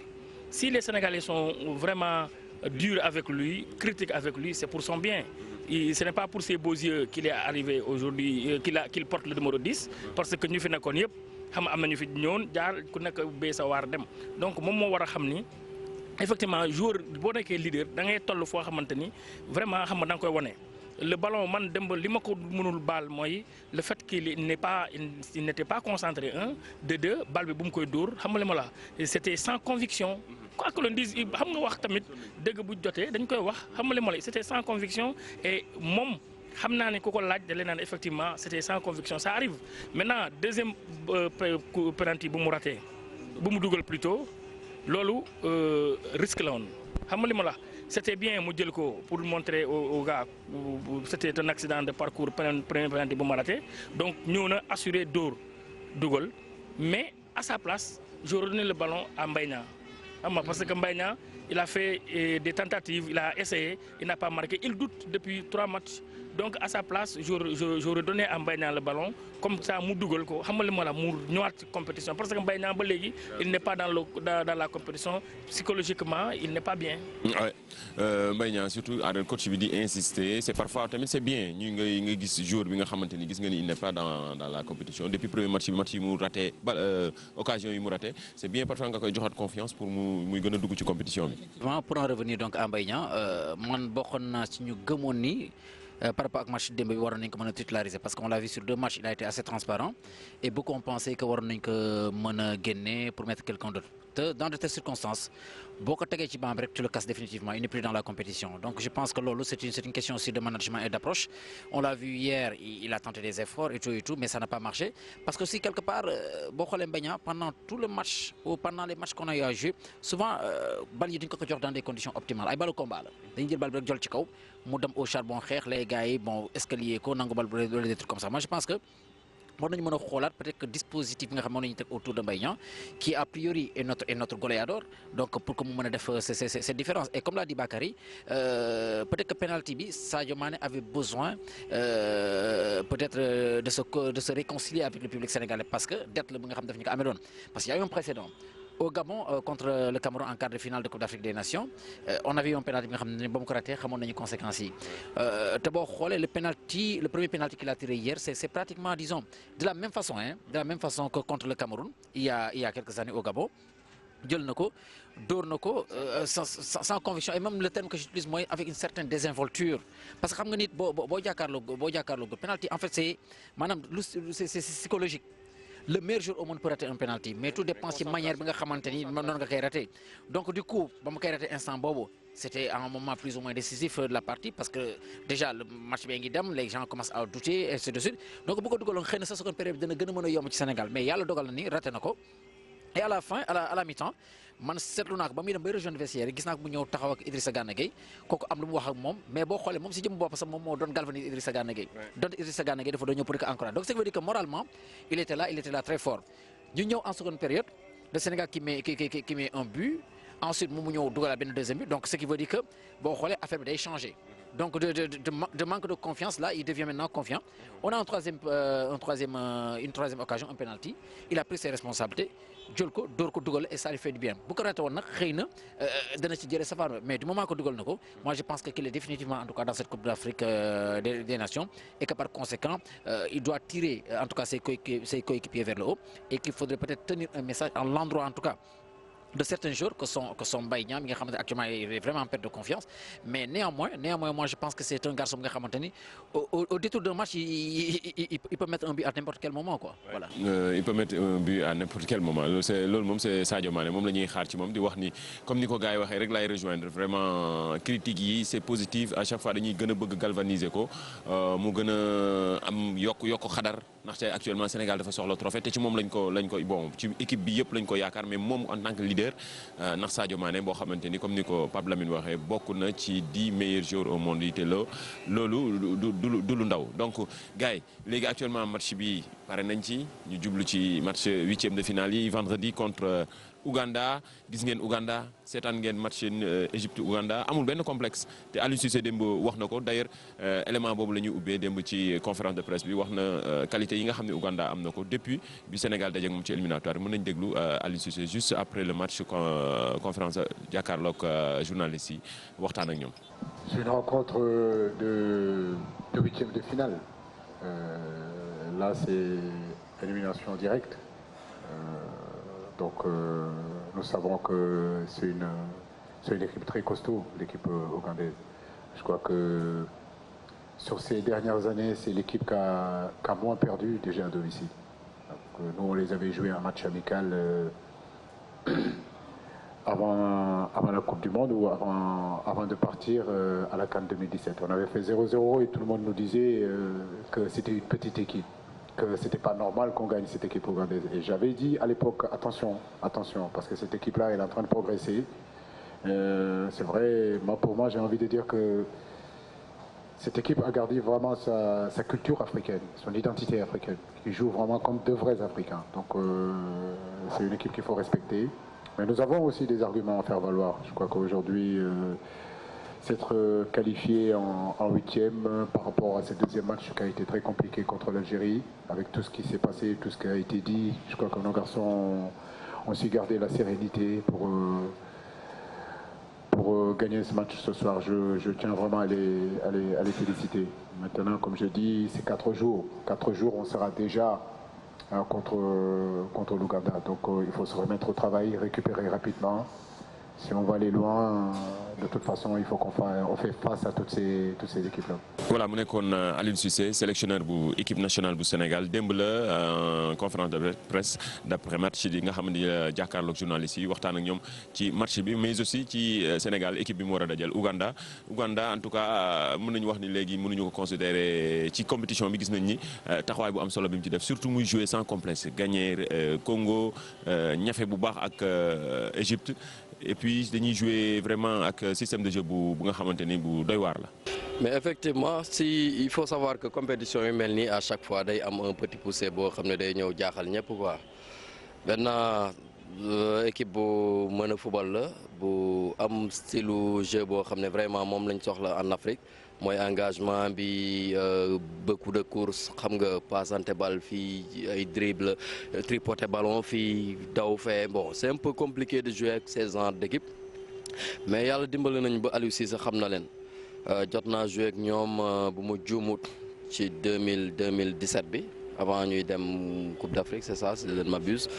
Si les Sénégalais sont vraiment durs avec lui, critiques avec lui, c'est pour son bien. Ce n'est pas pour ses beaux yeux qu'il est arrivé aujourd'hui, qu'il porte le numéro 10, parce que ñu fi nekkoon yëpp xam am nañu fi ñëwoon jaar ku nekk bee sa waar dem donc moom moo war a xam ni. Effectivement joueur boo nekkee leader da ngay toll foo xamante ni vraiment xam nga da nga koy wone le ballon man dem ba li ma ko mënul baal mooy le fait qu'il n'était pas concentré de deux bal bi bu mu koy dóor xam nga li ma la c'était sans conviction. Quoi que l'on dise xam nga wax tamit dëgg bu jotee dañ koy wax xam nga li ma la c'était sans conviction et moom xam naa ne ku ko laaj da leen naan effectivement c'était sans conviction ça arrive. Maintenant deuxième penalty bu mu raté bu mu dugal plutôt. Loolu risque la woon xam nga li ma la c'était bien mu jël ko pour montrer aux gars c'était un accident de parcours premier penalty bu ma raté donc ñëw na assurer dóor dugal mais à sa place j'aurais donné le ballon à Mbaye Niang xam nga parce que Mbaye Niang il a fait des tentatives il a essayé il n'a pas marqué il doute depuis 3 matchs donc à sa place j'aurais donné à Mbaye Niang le ballon comme ça mu dugal ko xam nga li ma la mu ñëwaat ci compétition parce que Mbaye Niang ba léegi il n'est pas dans la compétition psychologiquement il n'est pas bien. Ouais Mbaye Niang surtout coach bi di insister c'est parfois tamit c'est bien ñu nga gis joueur bi nga xamante ni gis nga ni il n'est pas dans la compétition depuis premier match yi mu raté occasion yi mu raté c'est bien parfois nga koy joxaat confiance pour muy gën a dugg ci compétition bi. Pour en revenir donc à Mbaye Niang man bokkoon naa ci ñu gëmoon ni. Par rapport ak match démb bi waroon nañ ko mën a titulariser parce qu'on l'a vu sur 2 matchs il a été assez transparent et beaucoup ont pensé que waroon nañ ko mën a génne pour mettre quelqu'un d'autre te dans de telles circonstances boo ko tegee ci banc bi rek tu le casses définitivement il n'est plus dans la compétition donc je pense que loolu c'est une question aussi de management et d'approche on l'a vu hier il a tenté des efforts et tout mais ça n'a pas marché parce que si quelque part boo xoolee Mbaye Niang pendant tout le match ou pendant les matchs qu'on a eu à jouer souvent bal yi dañ ko jox dans des conditions optimales ay balu combat la dañuy jël bal bi rek jol ci kaw mu dem au charbon xeex les gars yi bon escalier ko nangu bal bu des trucs comme ça moi je pense que war nañu mën a xoolaat peut-être que dispositif bi nga xam ne nañu teg autour de Mbaye Niang qui a priori est notre goléador donc pour que mu mën a def cette différence et comme l'a dit Bakary peut-être que penalty bi Sadio Mané avait besoin peut-être de se réconcilier avec le public sénégalais parce que dette la bi nga xam daf ñu ko amee doon parce qu'il y a eu un précédent au Gabon contre le Cameroun en quart de finale de Coupe d'Afrique des Nations on avait eu un penalty bi nga xam ne ba mu ko raté xamoon nañu conséquences yi te boo xoolee le premier penalty qu'il a tiré hier c'est pratiquement disons de la même façon que contre le Cameroun il y a quelques années au Gabon jël na ko dóor na ko sans conviction et même le terme que j'utilise mooy avec une certaine désinvolture parce que xam nga nit boo jàkkaarloo penalty en fait c'est maanaam c'est psychologique. Le meilleur joueur au monde peut rater un penalty mais tout dépend ci manière bi nga xamante ni noonu nga koy rater donc du coup ba ma koy rater instant boobu c'était à un moment plus ou moins décisif de la partie parce que déjà le match bien ngi dem les gens commencent à douter et ainsi de suite donc bu ko dugaloon xëy na sa seconde période dina gën a mën a yomb ci Sénégal mais yàlla dogal na ni raté na ko et à la fin à la mi-temps man seetlu naa ko ba muy dem bay rejoindre vestiaire gis naa ko mu ñëw taxaw ak Idrissa Gana Gueye kooku am lu mu wax ak moom mais boo xoolee moom si jëm bopp sax moom moo doon galvaniser Idrissa Gana Gueye donc Idrissa Gana Gueye dafa doon ñëw pour que encourager donc ça veut dire que moralement il était là très fort ñu ñëw en seconde période le Sénégal qui met un but ensuite mu ñëw dugal benn deuxième but donc ce qui veut dire que boo xoolee affaire bi day changer donc de manque de confiance là il devient maintenant confiant on a une troisième occasion un penalty il a pris ses responsabilités jël ko dóor ko dugal et ça lui fait du bien bu ko raté woon nag xëy na dana ci jëlee safar mais du moment que dugal na ko moi je pense que qu'il est définitivement en tout cas dans cette Coupe d'Afrique des Nations et que par conséquent il doit tirer en tout cas ses coéquipiers vers le haut et qu'il faudrait peut-être tenir un message à l'endroit en tout cas de certains joueurs que sont Mbaye Niang mi nga xamante actuellement il est vraiment en perte de confiance mais néanmoins moi je pense que c'est un garçon nga xamante ni au détour d'un match il peut mettre un but à n'importe quel moment quoi. Voilà. Il peut mettre un but à n'importe quel moment loolu moom c'est Sadio Mané moom la ñuy xaar ci moom di wax ni comme ni ko gars yi waxee rek laay rejoindre vraiment critique yi c'est positif à chaque fois dañuy gën a bëgg galvaniser ko mu gën a am yokk xadar ndaxte actuellement Sénégal dafa soxla trophée te ci moom lañ ko bon ci équipe bi yëpp lañ ko yaakaar mais moom en tant que leader ndax Sadio Mané boo xamante ni comme ni ko Pape Lamine waxee bokk na ci 10 meilleurs joueurs au monde yi te loolu du lu ndaw donc gars yi léegi actuellement match bi pare nañ ci ñu jublu ci match 8e de finale yi vendredi contre Ouganda gis ngeen Ouganda seetaan ngeen match Égypte Ouganda amul benn complexe te Aliou Cissé démb wax na ko d'ailleurs élément boobu la ñuy ubbee démb ci conférence de presse bi wax na qualité yi nga xam ne Ouganda am na ko depuis bi Sénégal dajeek moom ci éliminatoire mën nañ déglu Aliou Cissé juste après le match conférence jàkkaarloog journalistes yi waxtaan ak ñoom. C'est une rencontre de 8e de finale. Là c'est élimination directe. Donc nous savons que c'est une équipe très costaud, l'équipe ougandaise. Je crois que sur ces dernières années, c'est l'équipe qui a moins perdu déjà à domicile. Donc, nous, on les avait joués un match amical avant la Coupe du Monde ou avant de partir à la CAN 2017. On avait fait 0-0 et tout le monde nous disait que c'était une petite équipe. Que c'était pas normal qu'on gagne cette équipe ougandaise. Et j'avais dit à l'époque, attention, parce que cette équipe-là, elle est en train de progresser. C'est vrai, pour moi, j'ai envie de dire que cette équipe a gardé vraiment sa culture africaine, son identité africaine, qui joue vraiment comme de vrais Africains. Donc, c'est une équipe qu'il faut respecter. Mais nous avons aussi des arguments à faire valoir. Je crois qu'aujourd'hui, s'être qualifié en 8e par rapport à ce deuxième match qui a été très compliqué contre l'Algérie, avec tout ce qui s'est passé, tout ce qui a été dit, je crois que nos garçons ont su garder la sérénité pour gagner ce match ce soir. Je tiens vraiment à les féliciter. Maintenant, comme je dis, c'est 4 jours. 4 jours, on sera déjà contre l'Ouganda. Donc il faut se remettre au travail, récupérer rapidement. Si on va aller loin, de toute façon, il faut qu'on fait face à toutes ces équipes-là. Voilà mu nekkoon Aliou Cissé sélectionneur bu équipe nationale bu Sénégal démb la conférence de presse d'après match bi nga xam ne jàkkaarloog journalistes yi waxtaan ak ñoom ci match bi mais aussi ci Sénégal équipe bi mu war a dajal Ouganda en tout cas mën nañu wax ni léegi mënuñu ko considérer ci compétition bi gis nañ ni taxawaay bu am solo bi mu ci def surtout muy jouer sans complexe gagner Congo ñafe bu baax ak Égypte. Et puis dañuy jouer vraiment ak système de jeu bu nga xamante ni bu doy waar la. Mais effectivement il faut savoir que compétition yu mel nii à chaque fois day am un petit poussé boo xam ne day ñëw jaaxal ñëpp quoi maintenant équipe bu mën a football la bu am style jeu boo xam ne vraiment moom lañ soxla en Afrique mooy engagement bi beaucoup de courses xam nga passante balle fii ay dribble tripoter ballon fii daw fee bon c'est un peu compliqué de jouer avec ces genres d'équipe mais yàlla dimbali nañ ba Aliou Cissé xam na leen jot naa jouer ak ñoom bu ma juumut ci 2017 bi avant ñuy dem Coupe d'Afrique c'est ça si je ne m'abuse.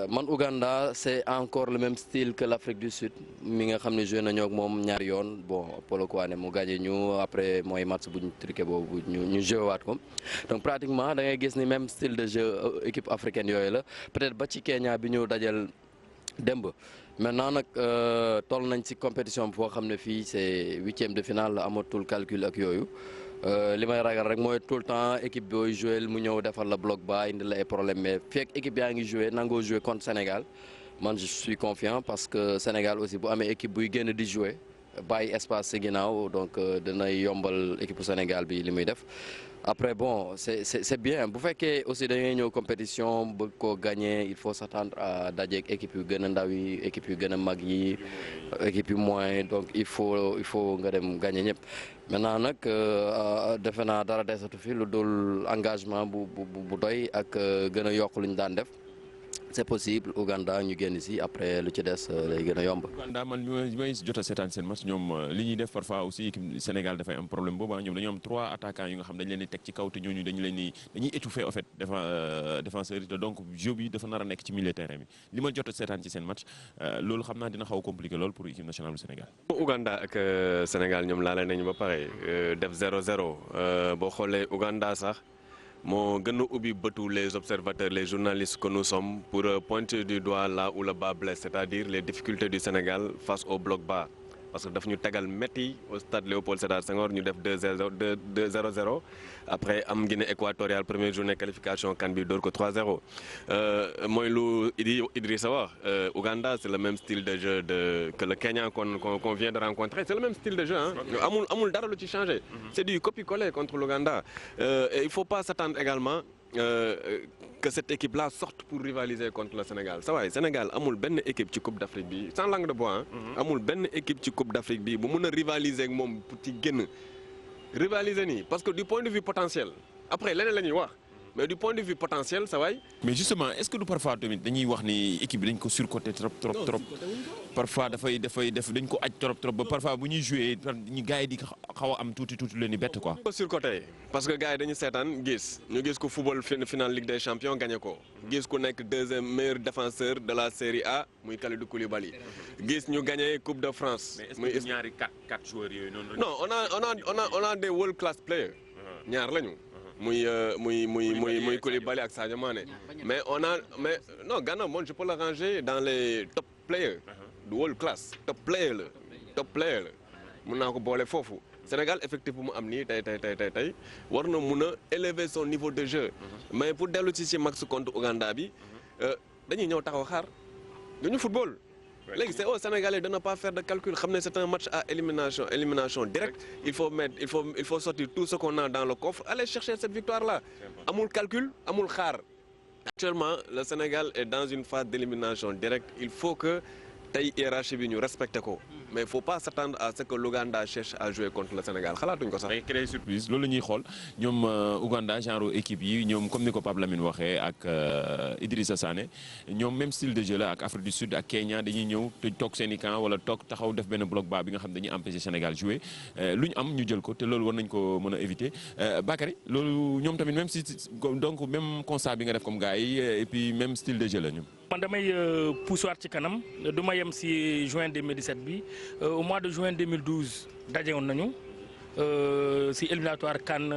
Man Ouganda c'est encore le même style que l'Afrique du Sud mi nga xam ne joué nañoo ak moom ñaari yoon bon Polo Koné mu gagné ñu après mooy match bu ñu truqué boobu ñu joué waat ko donc pratiquement da ngay gis ni même style de jeu équipe africaine yooyu la peut-être ba ci Kenya bi ñu dajal démb. Maintenant nag toll nañ ci compétition boo xam ne fii c'est 8e de finale amatul calcul ak yooyu li may ragal rek mooy tout le temps équipe booy joué mu ñëw defal la bloc bas indi la ay problème mais fekk équipe yaa ngi joué nangoo joué contre Sénégal man je suis confiant parce que Sénégal aussi bu amee équipe buy génn di joué bàyyi espace ci ginnaaw donc danay yombal équipe bu Sénégal bi li muy def. Après bon c'est bien bu fekkee aussi da ngay ñëw compétition bëgg ko gagner il faut s'attendre à dajeek équipe yu gën a ndaw yi équipe yu gën a mag yi équipe yu moyen donc il faut nga dem gagner ñëpp. Maintenant nag defe naa dara desatu fi lu dul engagement bu doy ak gën a yokk lu ñu daan def. C'est possible Ouganda ñu génn si après lu ci des lay gën a yomb. Ouganda man li may jot a seetaan seen match ñoom li ñuy def parfois aussi équipe Sénégal dafay am problème boobu ñoom dañoo am 3 attaquants yu nga xam dañ leen di teg ci kaw te ñooñu dañuy étouffer en fait défenseurs yi donc jeu bi dafa nar a nekk ci milieu terrain bi li ma jot a seetaan ci seen match loolu xam naa dina xaw a compliqué lool pour équipe nationale du Sénégal. Ouganda ak Sénégal ñoom laale nañu ba pare def 0-0 boo xoolee Ouganda sax. moo gën a ubbi bëtu les observateurs les journalistes que nous sommes pour pointer du doigt là où le bas blesse c'est-à-dire les difficultés du Sénégal face au bloc bas parce que daf ñu tegal métti au stade Léopold Sédar Senghor ñu def 2-0 après am Guinée équatoriale première journée qualification CAN bi door ko 3-0 mooy lu Idrissa wax Ouganda c'est le même style de jeu que le Kenya qu'on vient de rencontrer c'est le même style de jeu hein amul dara lu ci changé c'est du copier-coller contre l'Ouganda et il faut pas s'attendre également que cette équipe-là sorte pour rivaliser contre le Sénégal ça waay Sénégal amul benn équipe ci Coupe d'Afrique bi sans langue de bois amul benn équipe ci Coupe d'Afrique bi bu mën a rivaliser ak moom pour ci génn rivaliser nii parce que du point de vue potentiel après leneen la ñuy wax mais du point de vue potentiel ça waay. mais justement est-ce que du parfois tamit dañuy wax ni équipe bi dañ ko surcoté trop parfois dañ ko aj trop ba parfois bu ñuy joué ñu gars yi di xaw a am tuuti leen di bett quoi. ko surcoté parce que gars yi dañu seetaan ñu gis ko football finale Ligue des Champions gagné ko gis ku nekk 2e meilleur défenseur de la Série A muy Kalidou Koulibaly gis ñu gagné Coupe de France. mais est-ce que ñaari 4 joueurs yooyu noonu. non on a des world class players ñaar lañu. muy Koulibaly ak Sadio Mané mais non Ghana moi je peux le ranger dans les top players du world class top player la mun naa ko boole foofu Sénégal effectif bu mu am nii tey war na mun a élever son niveau de jeu mais pour dellu ci match contre Ouganda bi dañuy ñëw taxaw xaar duñu football léegi c'est au Sénégalais de ne pas faire de calcul xam ne c'est un match à élimination directe il faut sortir tout ce qu'on a dans le coffre aller chercher cette victoire là amul calcul amul xaar actuellement le Sénégal est dans une phase d'élimination directe il faut que tey hiérarchie bi ñu respecté ko mais il faut pas s'attendre à ce que l'Ouganda cherche à jouer contre le Sénégal xalaatuñ ko sax. day créer surprise loolu la ñuy xool ñoom Ouganda genre équipe yi ñoom comme ni ko Pape Lamine waxee ak Idrissa Sané ñoom même style de jeu la ak Afrique du Sud ak Kenya dañuy ñëw te toog seen i camp wala toog taxaw def benn bloc bas bi nga xam dañuy empêcher Sénégal jouer lu ñu am ñu jël ko te loolu war nañ ko mën a éviter Bakary loolu ñoom tamit même si donc même constat bi nga def comme gars yi et puis même style de jeu la ñoom. man damay poussoir ci kanam du ma yem si juin 2017 bi au mois de juin 2012 daje woon nañu si éliminatoire CAN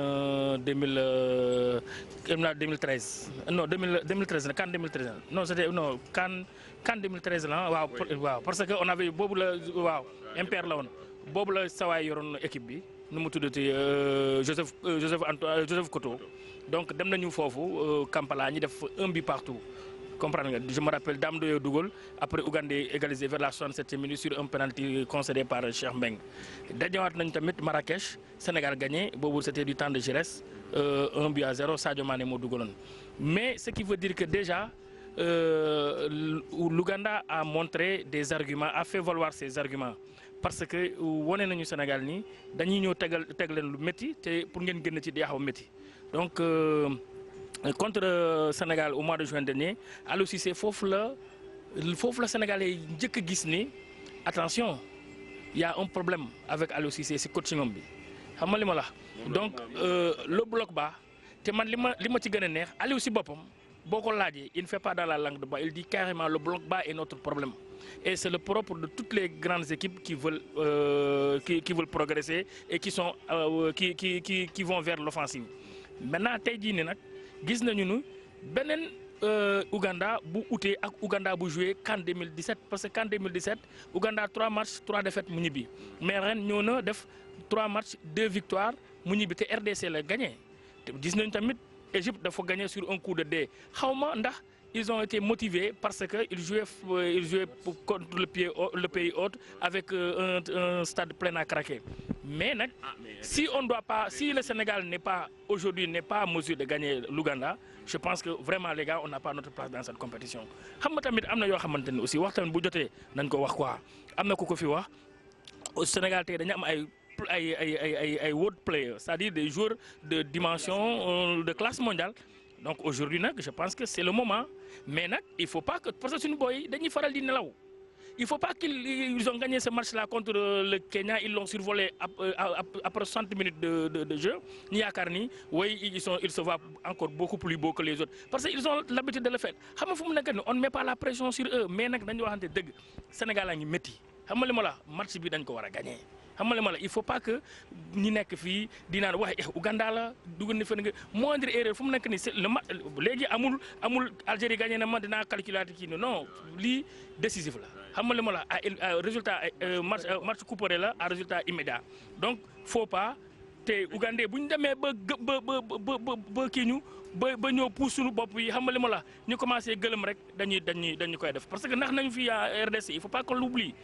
2013 non 2013 CAN 2013 non c'était non CAN 2013 la waaw parce que on avait boobu la waaw impair la woon boobu la sawaay yoroon équipe bi nu mu tuddati Joseph Koto donc dem nañu foofu Kampala ñi def 1 but partout. Comprendre nga je me rappelle Dame Doyo dugal après Ougandais égalisé vers la 67e minute sur un penalty concédé par Cheikh Mbeng dajewaat nañ tamit Marrakech Sénégal gagné boobu c'était du temps de Giresse 1-0 Sadio Mané moo dugaloon mais ce qui veut dire que déjà l'Ouganda a montré des arguments a fait valoir ses arguments parce que wone nañu Sénégal nii dañuy ñëw teg leen lu métti te pour ngeen génn ci di xaw a métti donc contre Sénégal au mois de juin dernier Aliou Cissé foofu la Sénégalais yi njëkk a gis ni attention il y a un problème avec Aliou Cissé si coaching bi xam nga li ma la donc le bloc bas te man li ma ci gën a neex Aliou si boppam boo ko laajee il ne fait pas dans la langue de bois il dit carrément le bloc bas est notre problème et c'est le propre de toutes les grandes équipes qui veulent progresser et qui vont vers l'offensive maintenant tey jii nii nag gis nañu ni beneen Ouganda bu utee ak Ouganda bu joué CAN 2017 parce que CAN 2017 Ouganda 3 matchs 3 défaites mu ñibbi mais ren ñëw na def 3 matchs 2 victoires mu ñibbi te RDC la gagné te gis nañ tamit Égypte dafa gagné sur un coup de dé xawma ndax ils ont été motivés parce que ils jouaient contre le pays hôte avec un stade plein à craquer mais nag si le Sénégal n'est pas en mesure de gagner l'Ouganda, je pense que vraiment les gars on n'a pas notre place dans cette compétition. xam nga tamit am na yoo xamante ne aussi waxtaan bu jotee nañ ko wax quoi am na ku ko fi wax au Sénégal tey dañu am ay world players, c'est-à-dire des joueurs de dimension de classe mondiale. Donc aujourd'hui nag je pense que c'est le moment mais nag il faut pas que parce que suñu boy dañuy faral di nelaw il faut pas qu'ils ont gagné ce match-là contre le Kenya, ils l'ont survolé après 60 minutes de jeu ñu yaakaar ni oui ils se voient encore beaucoup plus beaux que les autres parce que ils ont l'habitude de le faire xam nga fu mu nekk ni on ne met pas la pression sur eux mais nag dañu waxante dëgg Sénégal a ngi métti xam nga li ma la match bi dañ ko war a gagner xam nga il faut pas que ñi nekk fii di naan wax Ouganda la dugg na fa nga moindre erreur fu mu nekk nii léegi amul Algérie gagné na ma dinaa calculer kii non lii décisif la xam nga résultat match couperé la à résultat immédiat donc faut pas te Ougandais bu ñu demee ba kii ñu ba ñëw pousse suñu bopp yi xam nga ñu commencé gëlëm rek dañu koy def parce que ndax nañu fi RDC il faut pas qu'on l'oublie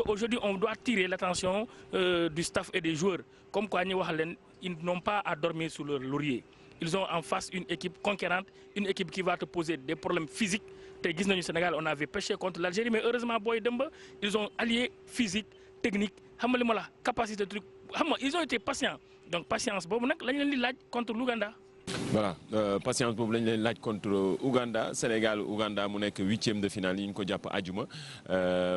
aujourd'hui on doit tirer l'attention du staff et des joueurs comme quoi ñu wax leen ils n'ont pas à dormir sur leur laurier ils ont en face une équipe conquérante une équipe qui va te poser des problèmes physiques te gis nañu Sénégal on avait pêché contre l'Algérie mais heureusement booy demba ils ont allié physique technique xam nga capacité truc xam nga ils ont été patients donc patience boobu nag lañ leen di laaj contre l'Ouganda. Voilà patience boobu lañ leen laaj contre Ouganda Sénégal Ouganda mu nekk 8e de finale yi ñu ko jàpp àjjuma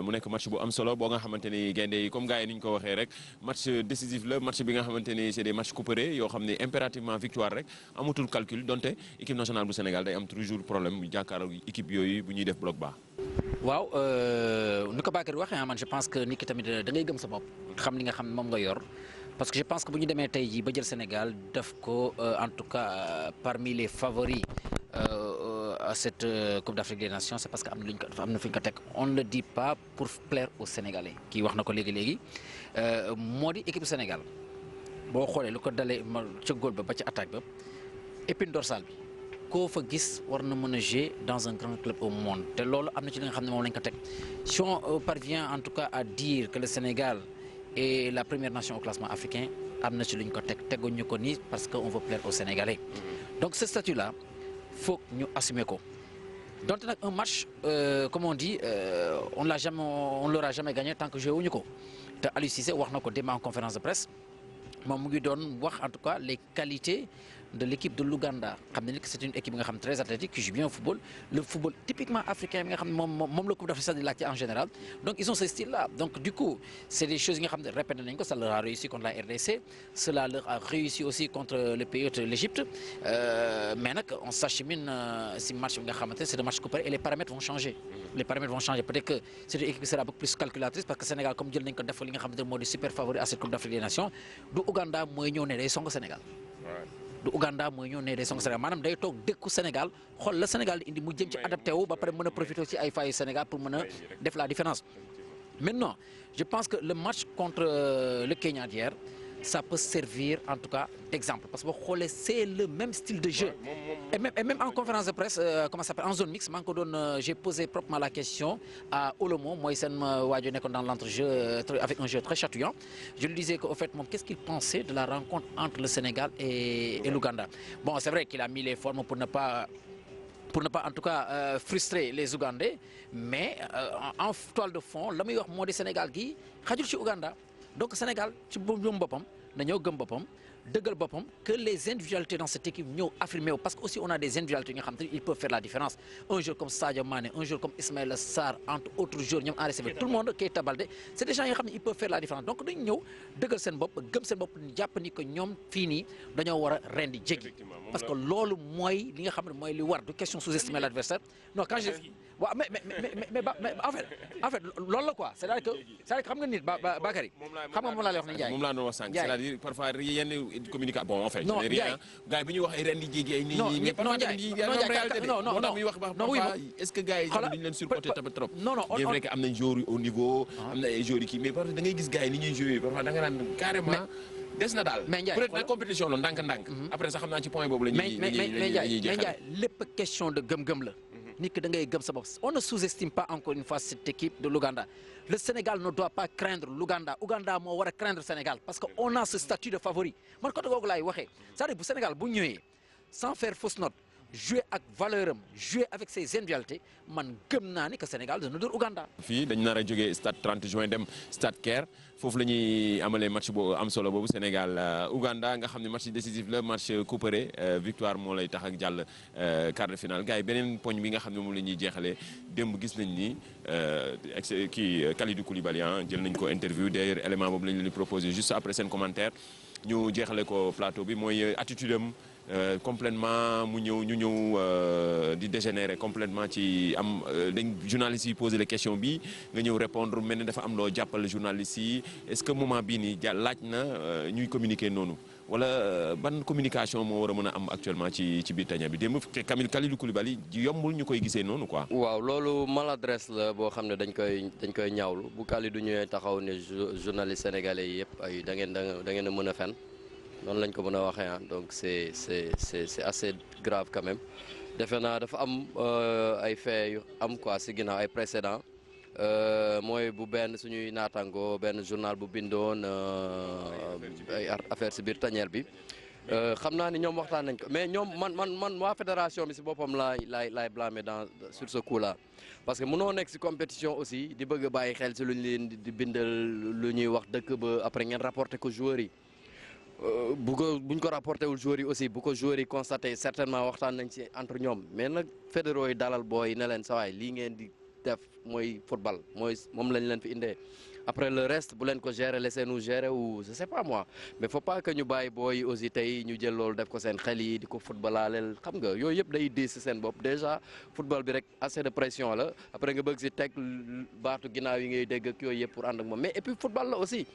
mu nekk match bu am solo boo nga xamante ni gaynde yi comme gars yi ni ñu ko waxee rek match décisif la match bi nga xamante ni c'est des matchs couperés yoo xam ne impérativement victoire rek amatul calcul donte équipe nationale bu Sénégal day am toujours problème bu jàkkaarloo équipe yooyu bu ñuy def bloc bas. waaw ni ko Bakary waxee man je pense que nit ki tamit da ngay gëm sa bopp xam li nga xam moom nga yor. Parce que je pense que bu ñu demee tey jii ba jël Sénégal def ko en tout cas parmi les favoris à cette Coupe d'Afrique des Nations c'est parce que am na fu ñu ko teg on ne le dit pas pour plaire aux Sénégalais kii wax na ko léegi moo di équipe Sénégal boo xoolee lu ko dalee ca góol ba ca attaque ba épine dorsale bi koo fa gis war na mën a jouer dans un grand club au monde te loolu am na ci li nga xam ne moom lañ ko teg si on parvient en tout cas à dire que le Sénégal et la première nation au classement africain am na ci lu ñu ko teguñu ko nii parce que on veut plaire aux Sénégalais donc ce statut là faut ñu assumer ko donc nag un match comme on dit on l'aura jamais gagné tant que joué wuñu ko te Aliou Cissé wax na ko démb en conférence de presse moom mu ngi doon wax en tout cas les qualités de l'équipe de l'Ouganda xam ne ni que c'est une équipe nga xam très athlétique qui joue bien au football le football typiquement africain bi nga xam ne moom la Coupe d'Afrique di laajte en général donc ils ont ce style là donc du coup c'est des choses yi nga xam ne répété nañ ko ça leur a réussi contre la RDC cela leur a réussi aussi contre le pays hôte l'Égypte mais nag on s'achemine si match bi nga xamante c'est des matchs couperés et les paramètres vont changer peut-être que c'est une équipe qui sera beaucoup plus calculatrice parce que Sénégal comme jël nañ ko def li nga xamante ne moo di super favori à cette Coupe d'Afrique des Nations du Ouganda mooy ñëw ne day song Sénégal du Ouganda mooy ñëw ne day song Sénégal maanaam day toog dëkku Sénégal xool la Sénégal di indi mu jëm ci adapté wu ba pare mën a profiter ci ay failles Sénégal pour mën a def la différence maintenant je pense que le match contre le Kenya d'hier ça peut servir en tout cas d'exemple parce que boo xoolee c'est le même style de jeu et même en conférence de presse comment ça s'appelle en zone mixte maa ngi ko doon j'ai posé proprement la question à Olomo mooy seen waajoo nekkoon dans l'entrejeu avec un jeu très chatouillant je lui disais qu'au fait moom qu'est-ce qu'il pensait de la rencontre entre le Sénégal et l'Ouganda bon c'est vrai qu'il a mis les formes pour ne pas en tout cas frustrer les Ougandais mais en toile de fond la muy wax moo di Sénégal gi xajul ci Ouganda donc Sénégal ci boppam dañoo gëm boppam dëggal boppam que les individualités dans cette équipe ñëw affirmé wu parce que aussi on a des individualités nga xam te ils peuvent faire la différence un joueur comme Sadio Mané un joueur comme Ismaïla Sarr entre autres joueurs ñoom en receveur tout le monde Keita Baldé c'est des gens yoo xam ne ils peuvent faire la différence donc dañu ñëw dëggal seen bopp gëm seen bopp jàpp ni que ñoom fii nii dañoo war a rendi jéggi parce que loolu mooy li nga xam ne mooy li war du question sous-estimer l'adversaire non quand je waaw mais en fait loolu la quoi c'est-à-dire que xam nga nit Bakary xam nga moom laa lay wax ni Ndiaye moom laa doon wax sànq c'est-à-dire parfois yenn communication bon en fait non rien gars yi bu ñuy wax ay ren di jéggi ay nit ñi mais parfois non muy wax parfois est-ce que gars yi dañu leen surcoté tamit trop bien vrai que am nañ joueurs au niveau am na ay joueurs yi kii mais parfois da ngay gis gars yi ni ñuy jouer parfois da nga naan carrément des na daal peut-être nag compétition la ndànk-ndànk après sax xam naa ci point boobu la ñuy Ndiaye lépp question de gëm-gëm la nit ki da ngay gëm sa bopp on ne sous-estime pas encore une fois cette équipe de l'Ouganda le Sénégal ne doit pas craindre l'Ouganda Ouganda moo war a craindre Sénégal parce que on a ce statut de favori man côté googu laay waxee c'est-à-dire bu Sénégal bu ñëwee sans faire fausse note jouer ak valeur am jouer avec ses individualités man gëm naa ni que Sénégal dana dóor Ouganda. fii dañu nar a jógee stade 30 juin dem stade Caire foofu la ñuy amalee match boobu am solo boobu Sénégal Ouganda nga xam ne match décisif la match couperé victoire moo lay tax ak jàll quart de finale gars yi beneen poñ bi nga xam ne moom la ñuy jeexalee démb gis nañ ni kii Kalidou Koulibaly jël nañ ko interview d'ailleurs élément boobu lañ leen proposé juste après seen commentaire ñu jeexale ko plateau bi mooy attitude am complètement ñu ñëw di dégénérer complètement ci am dañ journalistes yi poser les questions bi nga ñëw répondre mel ni dafa am loo jàppale journalistes yi est-ce que moment bii nii laaj na ñuy communiquer noonu wala ban communication moo war a mën a am actuellement ci biir tanière bi démb Kalidou Koulibaly yombul ñu koy gisee noonu quoi. waaw loolu maladresse la boo xam ne dañ koy ñaawlu bu Kalidou ñëwee taxaw ne journaliste sénégalais yi yëpp ay da ngeen a mën a fen noonu lañ ko mën a waxee donc c'est assez grave quand même defe naa dafa am ay faits yu am quoi si ginnaaw ay précédents mooy bu benn suñuy naataango benn journal bu bindoon ay affaire si biir tanière bi xam naa ni ñoom waxtaan nañ ko mais ñoom man waa fédération bi si boppam laay blâmer sur ce coup là parce que mënoo nekk si compétition aussi di bëgg a bàyyi xel si lu ñu leen di bindal lu ñuy wax dëkk ba après ngeen rapporter ko joueurs yi. buñ ko rapporté wul joueurs yi aussi bu ko joueurs yi constaté certainement waxtaan nañ ci entre ñoom mais nag fédéraux yi dalal booy ne leen sawaay lii ngeen di def mooy football moom lañ leen fi indee après le reste bu leen ko gérer laissez-nous gérer ou je sais pas moi mais faut pas que ñu bàyyi booy aussi tey ñu jël loolu def ko seen xel yi di ko footballaaleel xam nga yooyu yëpp day diis ci seen bopp déjà football bi rek assez de pression la après nga bëgg ci teg baatu ginnaaw yi ngay dégg ak yooyu yëpp pour ànd ak moom mais et puis football la aussi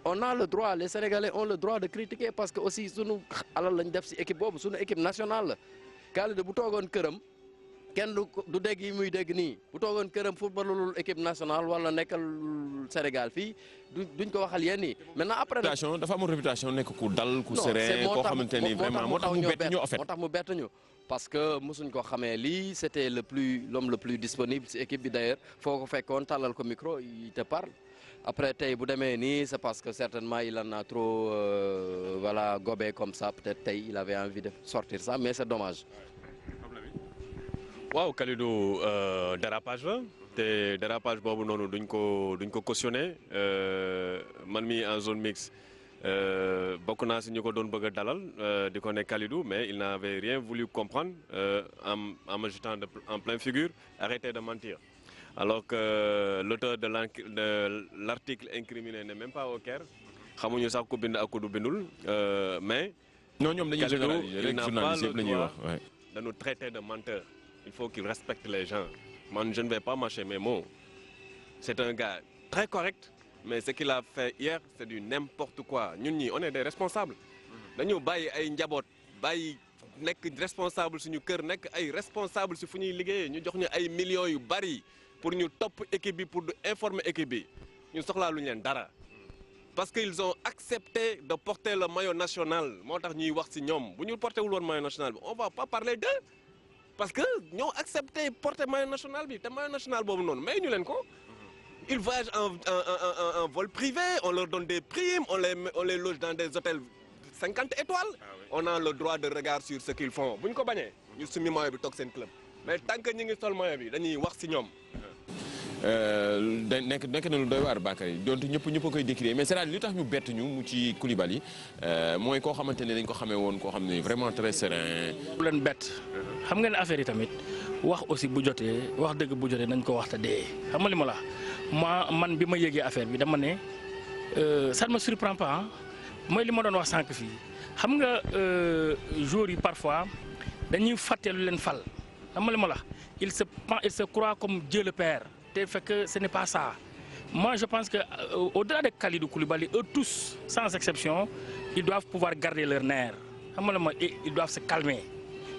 on a le droit les Sénégalais ont le droit de critiquer parce que aussi sunu alal lañ def ci équipe boobu sunu équipe nationale la Kalidou bu toogoon këram kenn du dégg yi muy dégg nii bu toogoon këram footballul équipe nationale wala nekkal Sénégal fii duñ ko waxal yéen nii maintenant après. dafa amul réputation nekk ku dal ku serein koo xamante ni vraiment moo tax mu bett ñu en fait. moo tax mu bett ñu parce que mosuñ ko xamee lii c'était l'homme le plus disponible ci équipe bi d'ailleurs foo ko fekkoon tàllal ko micro il te parle. Après tey bu demee nii c'est parce que certainement il en a trop voilà gobé comme ça peut-être tey il avait envie de sortir ça mais c'est dommage. waaw Kalidou dérapage la te dérapage boobu noonu duñ ko cautionné man mi en zone mixte bokk naa si ñu ko doon bëgg a dalal di ko ne Kalidou mais il n'avait rien voulu comprendre en me jetant en pleine figure arrêtez de mentir. Alors que l'auteur de l'article incriminé n'est même pas au Caire xamuñu sax ku bind ak ku du bindul mais. ñoom dañuy généraliser rek journaliste yëpp la ñuy wax de nous traiter de menteurs il faut qu'il respecte les gens man je ne vais pas mâcher mes mots c'est un gars très correct mais ce qu'il a fait hier c'est du n'importe quoi ñun ñi on est des responsables dañu bàyyi ay njaboot bàyyi nekk responsable suñu kër nekk ay responsable si fu ñuy liggéeyee ñu jox ñu ay millions yu bari. pour ñu topp équipe bi pour informer équipe bi ñu soxlaa lu ñu leen dara parce que ils ont accepté de porter le maillot national moo tax ñuy wax ci ñoom bu ñu porté wul woon maillot national bi on va pas parler d'eux parce que ñoo accepté porter maillot national bi te maillot national boobu noonu may ñu leen ko ils voyagent en vol privé on leur donne des primes on les loge dans des hôtels 50 étoiles on a le droit de regard sur ce qu'ils font bu ñu ko bañee ñu sumi maillot bi toog seen club mais tant que ñu ngi sol maillot bi dañuy wax ci ñoom. nekk na lu doy waar Bakary donte ñëpp koy décrire mais c'est-à-dire li tax ñu bett ñu mu ci Koulibaly mooy koo xamante ne dañ ko xamee woon koo xam ne vraiment très serein. bu leen bett xam nga ne affaire yi tamit wax aussi bu jotee wax dëgg bu jotee nañ ko wax te dee xam nga li ma la man bi ma yëgee affaire bi dama ne ça ne me surprend pas mooy li ma doon wax sànq fii xam nga joueurs yi parfois dañuy fàtte lu leen fal Il se croit comme Dieu le Père. Fait que ce n'est pas ça. Moi, je pense qu'au-delà de Kalidou Koulibaly, eux tous, sans exception, ils doivent pouvoir garder leur nerf. Ils doivent se calmer.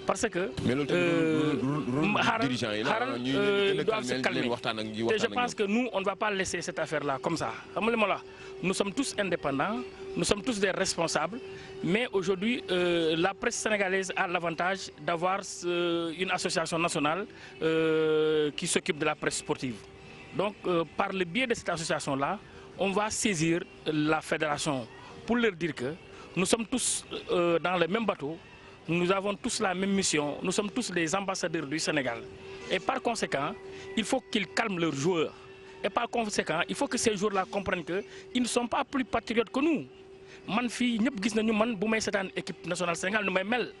Parce que mais ils doivent se calmer. Et je pense que nous, on ne va pas laisser cette affaire-là comme ça. Nous sommes tous indépendants, nous sommes tous des responsables, mais aujourd'hui, la presse sénégalaise a l'avantage d'avoir une association nationale qui s'occupe de la presse sportive. Donc, par le biais de cette association-là, on va saisir la fédération pour leur dire que nous sommes tous dans le même bateau. Nous avons tous la même mission, nous sommes tous les ambassadeurs du Sénégal. Et par conséquent, il faut qu'ils calment leurs joueurs. Et par conséquent, il faut que ces joueurs-là comprennent qu'ils ne sont pas plus patriotes que nous. Man fi ñep gis nañu man bu may sétane équipe nationale Sénégal nu may mel.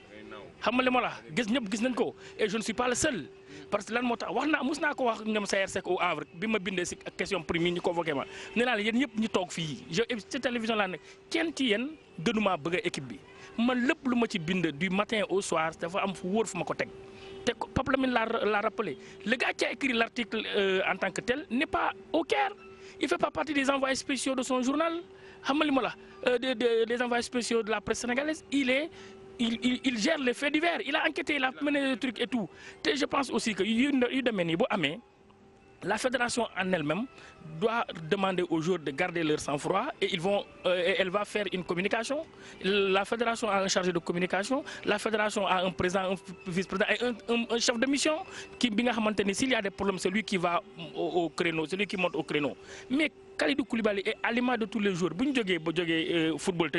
Xam li ma la gis ñep gis nañ ko et je ne suis pas le seul. Parce que lan motax waxna musna ko wax ñom Sayer Seck au Havre bima bindé ci question première ñu convoqué ma. Né la yeen ñep ñi tok fi. Je ci télévision la nek kenn ci yeen gënuma bëgg équipe bi. Man lepp lu ma ci bind du matin au soir dafa am fu wóor fu ma ko teg te Pape Lamine l'a rappelé le gars qui a écrit l'article en tant que tel n'est pas au Caire, il fait pas partie des envoyés spéciaux de son journal xam nga li ma la des envoyés spéciaux de la presse sénégalaise. Il gère les faits divers, il a enquêté, il a mené des trucs et tout. Et je pense aussi que la fédération en elle-même doit demander aux joueurs de garder leur sang-froid et elle va faire une communication. La fédération a un chargé de communication, la fédération a un président, un vice-président et un chef de mission qui, s'il y a des problèmes, c'est lui qui va au créneau, c'est lui qui monte au créneau. Mais Kalidou Koulibaly est à l'image de tous les jours. Si on football,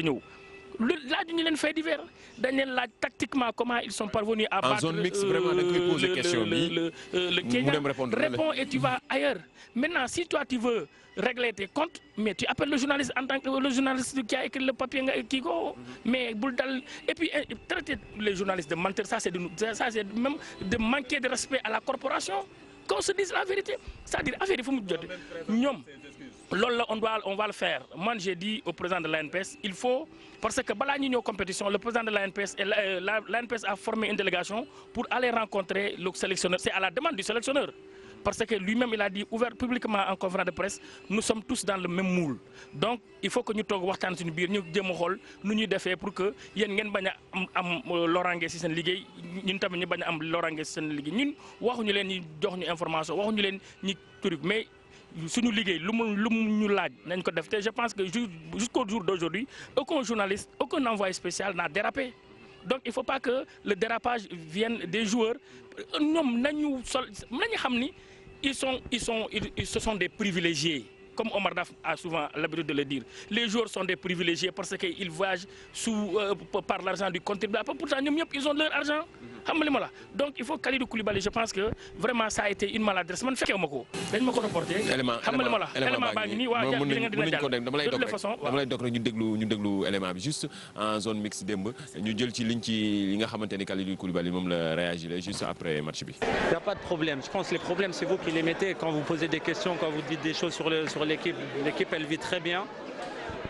là, nous avons fait divers. Daniel, tactiquement, comment ils sont parvenus à battre zone mixte, vraiment, le Kenya. Réponds et tu vas ailleurs. Maintenant, si toi tu veux régler tes comptes, mais tu appelles le journaliste en tant que le journaliste qui a écrit le papier. Mais, et puis, traiter les journalistes de mentir, ça c'est même de manquer de respect à la corporation. Qu'on se dise la vérité. C'est-à-dire, il faut on va le faire. Moi, j'ai dit au président de l'ANPS, il faut, parce que dans compétition, le président de l'ANPS a formé une délégation pour aller rencontrer le sélectionneur. C'est à la demande du sélectionneur. Parce que lui-même, il a dit ouvert publiquement en conférence de presse, nous sommes tous dans le même moule. Donc, il faut que nous toog sur une biir, nous démol, nous devons pour que yen ngeen baña am lorange ci sen liguey, ñun tamit ñu baña am lorange ci sen liguey. Ñun waxuñu leen ñi jox ñu information, waxuñu leen ñi truc, mais suñu liguey lu ñu laaj nañ ko def. Je pense que jusqu'au jour d'aujourd'hui, aucun journaliste, aucun envoyé spécial n'a dérapé. Donc il ne faut pas que le dérapage vienne des joueurs. Ce sont des privilégiés. Comme Omar Daf a souvent l'habitude de le dire. Les joueurs sont des privilégiés parce qu'ils voyagent par l'argent du contribuable. Pourtant, ils ont leur argent. Donc il faut Kalidou Koulibaly, je pense que vraiment ça a été une maladresse. Je suis reporté. Juste en zone mixte, nous avons Kalidou Koulibaly réagi juste après le match. Il n'y a pas de problème. Je pense que les problèmes, c'est vous qui les mettez quand vous posez des questions, quand vous dites des choses sur l'équipe. L'équipe, elle vit très bien.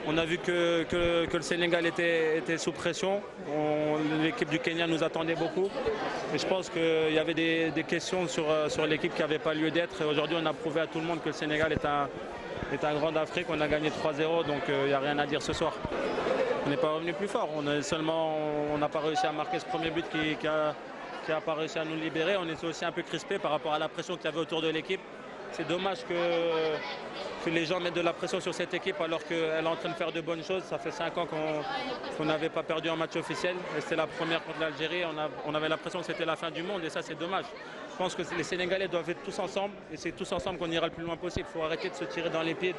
On a vu que le Sénégal était sous pression. L'équipe du Kenya nous attendait beaucoup. Et je pense qu'il y avait des questions sur l'équipe qui n'avaient pas lieu d'être. Aujourd'hui, on a prouvé à tout le monde que le Sénégal est un grand d'Afrique. On a gagné 3-0, donc il n'y a rien à dire ce soir. On n'est pas revenu plus fort. On n'a pas réussi à marquer ce premier but qui n'a pas réussi à nous libérer. On était aussi un peu crispé par rapport à la pression qu'il y avait autour de l'équipe. C'est dommage que les gens mettent de la pression sur cette équipe alors qu'elle est en train de faire de bonnes choses. Ça fait 5 ans qu'on n'avait pas perdu en match officiel. Et c'était la première contre l'Algérie. On avait l'impression que c'était la fin du monde et ça c'est dommage. Je pense que les Sénégalais doivent être tous ensemble et c'est tous ensemble qu'on ira le plus loin possible. Il faut arrêter de se tirer dans les pieds,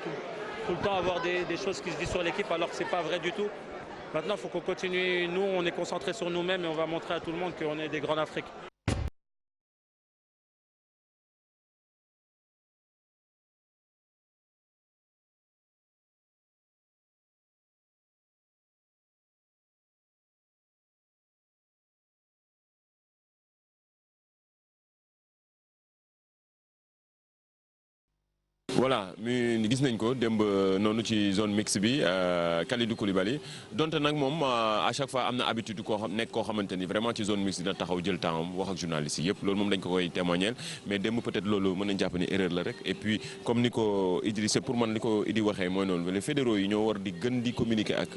tout le temps avoir des choses qui se disent sur l'équipe alors que ce n'est pas vrai du tout. Maintenant il faut qu'on continue. Nous on est concentrés sur nous-mêmes et on va montrer à tout le monde qu'on est des grands d'Afrique. voilà mi gis nañ ko démb noonu ci zone mixte bi Kalidou Koulibaly donte nag moom à chaque fois am na habitude koo xam nekk koo xamante ni vraiment ci zone mixte dina taxaw jël temps am wax ak journalistes yi yëpp loolu moom dañ ko koy témoigner mais démb peut-être loolu mën nañ jàpp ni erreur la rek et puis comme ni ko Idrissa pour man ni ko Idi waxee mooy noonu les fédéraux yi ñoo war di gën di communiquer ak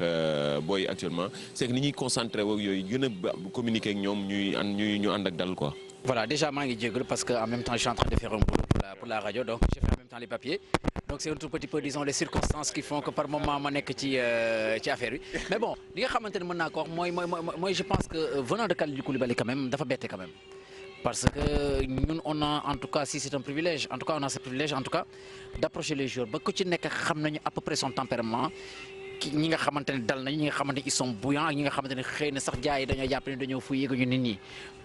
boy actuellement c'est que ni ñuy concentré woog yooyu gën a communiquer ak ñoom ñu ànd ak dal quoi. Voilà, déjà mangi jégalu parce que en même temps je suis en train de faire un boulot pour la radio, donc j'ai fait en même temps les papiers. Donc c'est un tout petit peu, disons, les circonstances qui font que par moment ma nekk ci affaire bi. Mais bon, li nga xamanteni mën naa ko wax mooy je pense que venant de Kalidou Koulibaly quand même dafa bette quand même. Parce que ñun on a en tout cas si c'est un privilège, en tout cas on a ce privilège en tout cas d'approcher les joueurs ba ko ci nekk xam nañu à peu près son tempérament. ñi nga xamante ne dal nañ ñi nga xamante ne ils sont bouillants ñi nga xamante ne xëy na sax gars yi dañoo jàpp ne dañoo fu yéeguñu nit ñi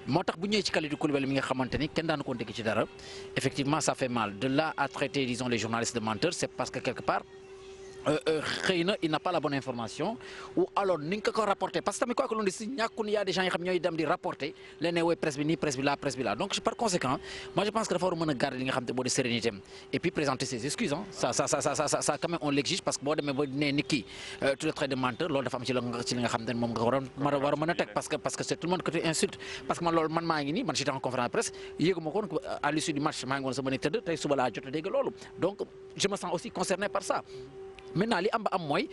moo tax bu ñëwee ci Kalidou Koulibaly mi nga xamante ni kenn daanu ko dégg ci dara effectivement ça fait mal de là à traiter disons les journalistes de menteurs c'est parce que quelque part xëy na il n'a pas la bonne information ou alors ni nga ko rapporté parce que tamit quoi que l'on dise ñàkkul y a des gens yi xam ñooy dem di rapporter leen ne woy presse bi nii presse bi là donc par conséquent moi je pense que dafa war a mën a garder li nga xam te boo di sérénité et puis présenter ses excuses hein ça quand même on l'exige parce que boo demee ba ne nit ki tu le traites de menteur loolu dafa am ci li nga xam te moom nga war a mën a teg parce que c'est tout le monde que tu insultes parce que man loolu man maa ngi nii man j'étais en conférence de presse yéeguma ko woon à l'issue du match maa ngi woon sama nekk tëdd tey suba laa jot a dégg loolu donc je me sens aussi concerné par ça. Maintenant li am ba am mooy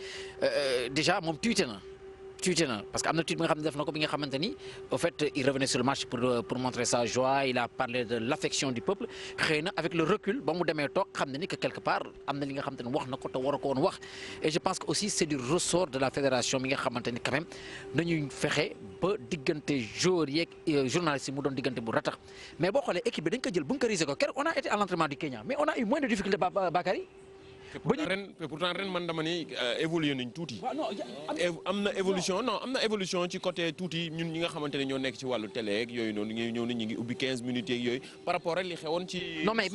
déjà moom tuité na parce que am na tweet bi nga xam ne def na ko bi nga xamante ni au fait il revenait sur le match pour montrer sa joie il a parlé de l'affection du peuple xëy na avec le recul ba mu demee toog xam ne ni que quelque part am na li nga xamante ni wax na ko te war a ko woon wax et je pense que aussi c'est du ressort de la fédération bi nga xamante ni quand même nañuy fexe ba diggante joueurs yeeg journalistes yi mu doon diggante bu ratax mais boo xoolee équipe bi dañ ko jël bunkeriser ko keroog on a été à l'entraînement du Kenya mais on a eu moins de difficultés Bakary. pourtant ren man dama ni évolué nañ tuuti. am na évolution ci côté tuuti ñun ñi nga xamante ne ñoo nekk ci wàllu télé ak yooyu noonu ñëw nañ ñu ngi ubbi 15 minutes yeeg yooyu par rapport ak li xewoon ci. non mais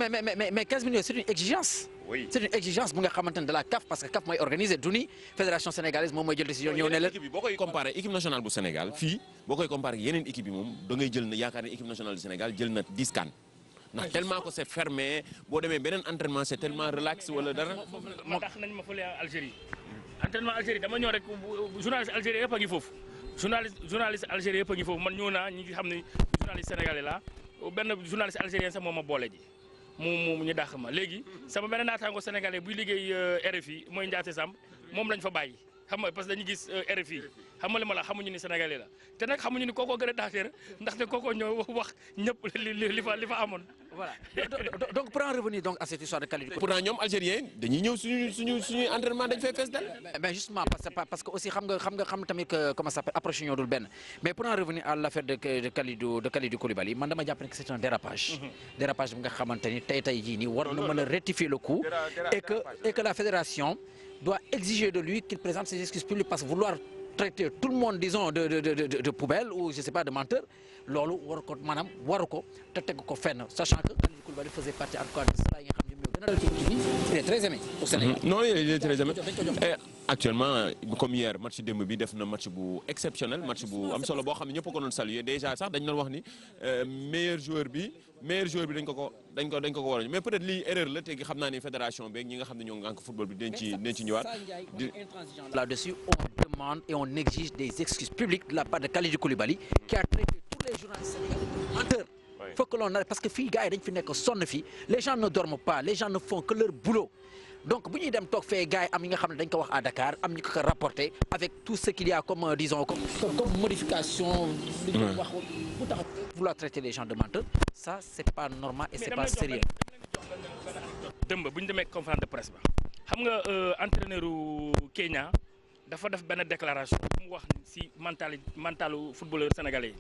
15 minutes c'est une exigence. Oui. C'est une exigence bu nga xamante ne de la CAF parce que CAF mooy organisé du ni fédération sénégalaise moom mooy jël décision ñëw ne la. équipe bi boo koy comparé équipe nationale bu Sénégal fii boo koy comparé yeneen équipe yi moom da ngay jël na yaakaar ne équipe nationale du Sénégal jël na 10 CAN. ndax tellement que c'est fermé boo demee beneen entraînement c'est tellement relax wala dara. moo tax nañ ma fële Algérie entraînement Algérie dama ñëw rek journaliste algérien yëpp a ngi foofu journaliste algérien yëpp a ngi foofu man ñëw naa ñi ngi xam ne journaliste sénégalais la benn journaliste algérien sax moo ma boole ji mu ñu dàq ma léegi sama benn naataango sénégalais buy liggéey RFI mooy Ndiaté Samb moom lañ fa bàyyi xam nga parce que dañu gis RFI xam nga li ma la xamuñu ni sénégalais la te nag xamuñu ni kookoo gën a daxteer ndaxte kookoo ñoo wax ñëpp li fa amoon. Voilà donc pour en revenir donc à cette histoire de Kalidou. pourtant ñoom algériens dañuy ñëw suñu entraînement dañ fay fees dal. mais justement parce que aussi xam tamit comment ça s'appelle approche ñoo dul benn mais pour en revenir à l'affaire de Kalidou Koulibaly man dama jàpp ne que c'est un dérapage. Dérapage bi nga xamante ni tey jii nii war na mën a rectifier le coup et que la fédération doit exiger de lui qu'il présente ses excuses publiques parce que vouloir traiter tout le monde disons de poubelle ou je sais pas de menteur loolu waru ko te teg ko fenn sachant que Kalidou Koulibaly faisait partie en tout cas de cela yi nga xam ne ñoo gën a dal ci équipe bi il est très aimé au Sénégal. non il est très aimé et actuellement comme hier match démb bi def na match bu exceptionnel match bu am solo boo xam ne ñëpp ko doon saluer déjà sax dañ doon wax ni meilleur joueur bi dañ ko war a mais peut-être lii erreur la te xam naa ni fédération beeg ñi nga xam ne ñoo ngànk football bi dinañ ci ñëwaat. Là-dessus on demande et on exige des excuses publiques de la part de Kalidou Koulibaly qui a traité tous les journalistes sénégalais de menteurs. Faut que l'on arrête parce que fii gars yi dañ fi nekk sonn fii les gens ne dorment pas les gens ne font que leur boulot donc bu ñuy dem toog fee gars yi am yi nga xam ne dañ ko wax à Dakar am ñu ko rapporté avec tout ce qu'il y a comme disons comme modification. li ñu wax bu tax vouloir traiter les gens de menteurs ça c'est pas normal et c'est pas sérieux. dëmb bu ñu demee conférence de presse ba xam nga entraîneur u Kenya dafa def benn déclaration bu mu wax ci mentalu footballeur sénégalais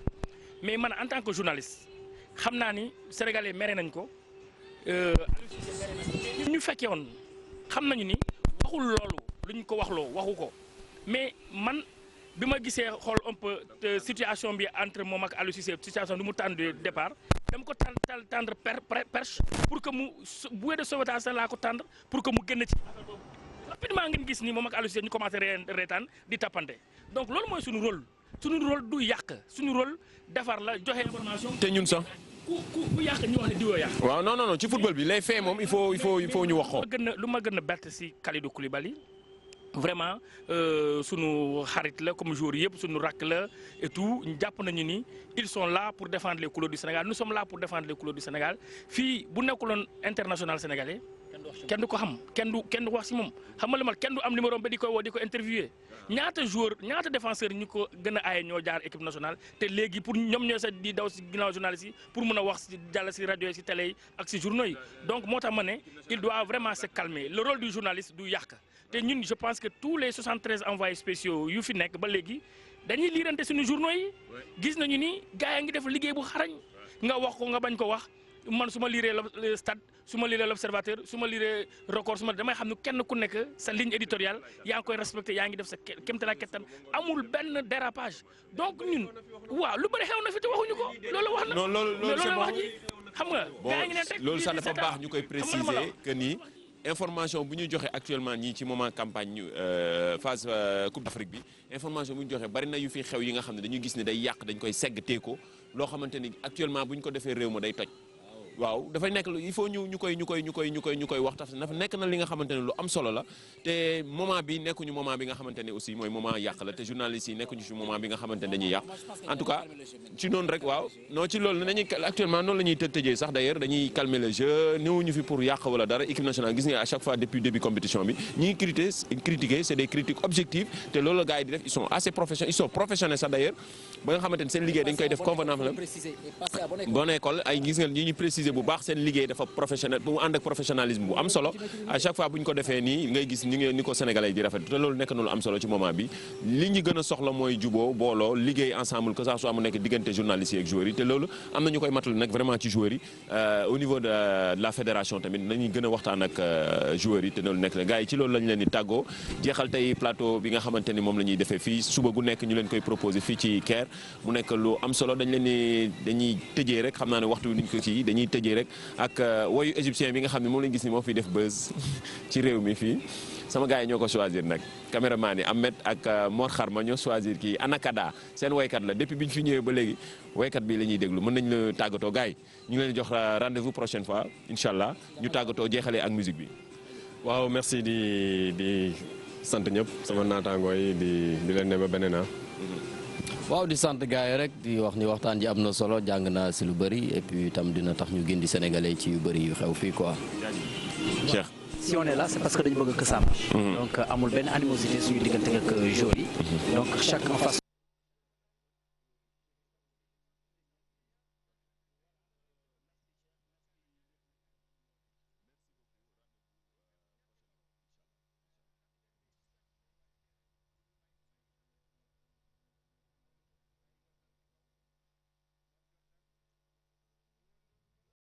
mais man en tant que journaliste xam naa ni sénégalais mere nañ ko ñu fekkee woon xam nañu ni waxul loolu lu ñu ko waxloo waxu ko mais man bi ma gisee xool un peu situation bi entre moom ak Aliou Cissé situation du mu tànn de départ dama ko tendre perche pour que mu bouée de sauvetage laa ko tendre pour que mu génn ci rapidement ngeen gis ni moom ak Aliou Cissé ñu commencé reetaan di tappante donc loolu mooy suñu rôle du yàq suñu rôle defar la joxe information. te ñun sax ku yàq ñu wax ne diwoo yàq. waaw non ci football bi les faits moom il faut ñu wax ko. lu ma gën a bett si Kalidou Koulibaly vraiment sunu xarit la comme joueur yëpp sunu rakk la et tout jàpp nañu ni ils sont là pour défendre les couleurs du Sénégal nous sommes là pour défendre les couleurs du Sénégal fii bu nekkuloon international sénégalais kenn du ko xam kenn du wax si moom xam nga li ma kenn du am numéro ba di ko woo di ko interviewer ñaata joueur ñaata défenseur ñu ko gën a aaye ñoo jaar équipe nationale te léegi pour ñoom ñoo sax di daw si ginnaaw journaliste yi pour mun a wax si jàll si rajo yi si télé yi ak si journaux yi donc moo tax ma ne il doit vraiment se calmer le rôle du journaliste du yàq te ñun je pense que tous les 73 envoyés spéciaux yu fi nekk ba léegi dañuy liirante suñu journaux yi gis nañu ni gars yi ngi def liggéey bu xarañ nga wax ko nga bañ ko wax man su ma liiree le stade su ma liiree l'observateur su ma liiree record su ma damay xam ne kenn ku nekk sa ligne éditoriale yaa ngi koy respecté yaa ngi def sa kéemtalaay kattan amul benn dérapage donc ñun waaw lu bëri xew na fi te waxuñu ko loolu wax na. non loolu wax ji xam nga. gaa ngi ne teg loolu sax dafa baax ñu koy préciser que ni information bu ñu joxe actuellement ñii ci moment campagne phase Coupe d'Afrique bi information bu ñu joxe bari na yu fi xew yi nga xam ne dañuy gis ne day yàq dañ koy segg tee ko loo xamante ni actuellement bu ñu ko defee réew ma day toj. waaw dafay nekk il faut ñu koy wax tax dafa nekk na li nga xamante ne lu am solo la te moment bi nekkuñu moment bi nga xamante ne aussi mooy moment yàq la te journalistes yi nekkuñu ci moment bi nga xamante ne dañuy yàq en tout cas ci noonu rek waaw non ci loolu nañuy actuellement noonu la ñuy tëjee sax d'ailleurs dañuy calmer le jeu néewuñu fi pour yàq wala dara équipe nationale gis nga à chaque fois depuis début compétition bi ñi critiquer c'est des critiques objectives te loolu la gars yi di def ils sont assez professionnels ils sont professionnels sax d'ailleurs ba nga xamante ne seen liggéey dañ koy def convenablement bonne école ay gis nga ñi ñu préciser bu baax seen liggéey dafa professionnel bu mu ànd ak professionnalisme bu am solo à chaque fois bu ñu ko defee nii ngay gis ni ko sénégalais yi di rafet te loolu nekk na lu am solo ci moment bi li ñu gën a soxla mooy juboo booloo liggéey ensemble que ça soit mu nekk diggante journalistes yi ak joueurs yi te loolu am na ñu koy matal nag vraiment ci joueurs yi au niveau de la fédération tamit nañuy gën a waxtaan ak joueurs yi te loolu nekk na gars yi ci loolu lañ leen di tàggoo jeexal tey plateau bi nga xamante ni moom la ñuy defee fii suba gu nekk ñu leen koy proposer fii ci Caire mu nekk lu am solo dañuy tëjee rek xam naa ne waxtu niñ ko ci dañuy tëjee rek ak woyu égyptien bi nga xam ne moom lañu gis ni moo fiy def buzz ci réew mi fii sama gars yi ñoo ko choisir nag caméraman yi Ahmed ak Mor Xarma ñoo choisir kii Anakada seen woykat la depuis bi ñu fi ñëwee ba léegi woykat bi la ñuy déglu mën nañ la tàggatoo gars yi ñu ngi leen jox rendez-vous prochaine fois incha allah ñu tàggatoo jeexalee ak musique bi. waaw merci di sant ñëpp sama naataangoo yi di leen ne ba beneen waaw di sant gars yi rek di wax ni waxtaan ji am na solo jàng naa si lu bëri et puis itam dina tax ñu gindi sénégalais ci yu bëri yu xew fii quoi. Cheikh. Si on est là c'est parce que dañu bëgg que ça marche. Donc amul benn animosité suñu diggante ak joueurs yi. Donc chacun fasse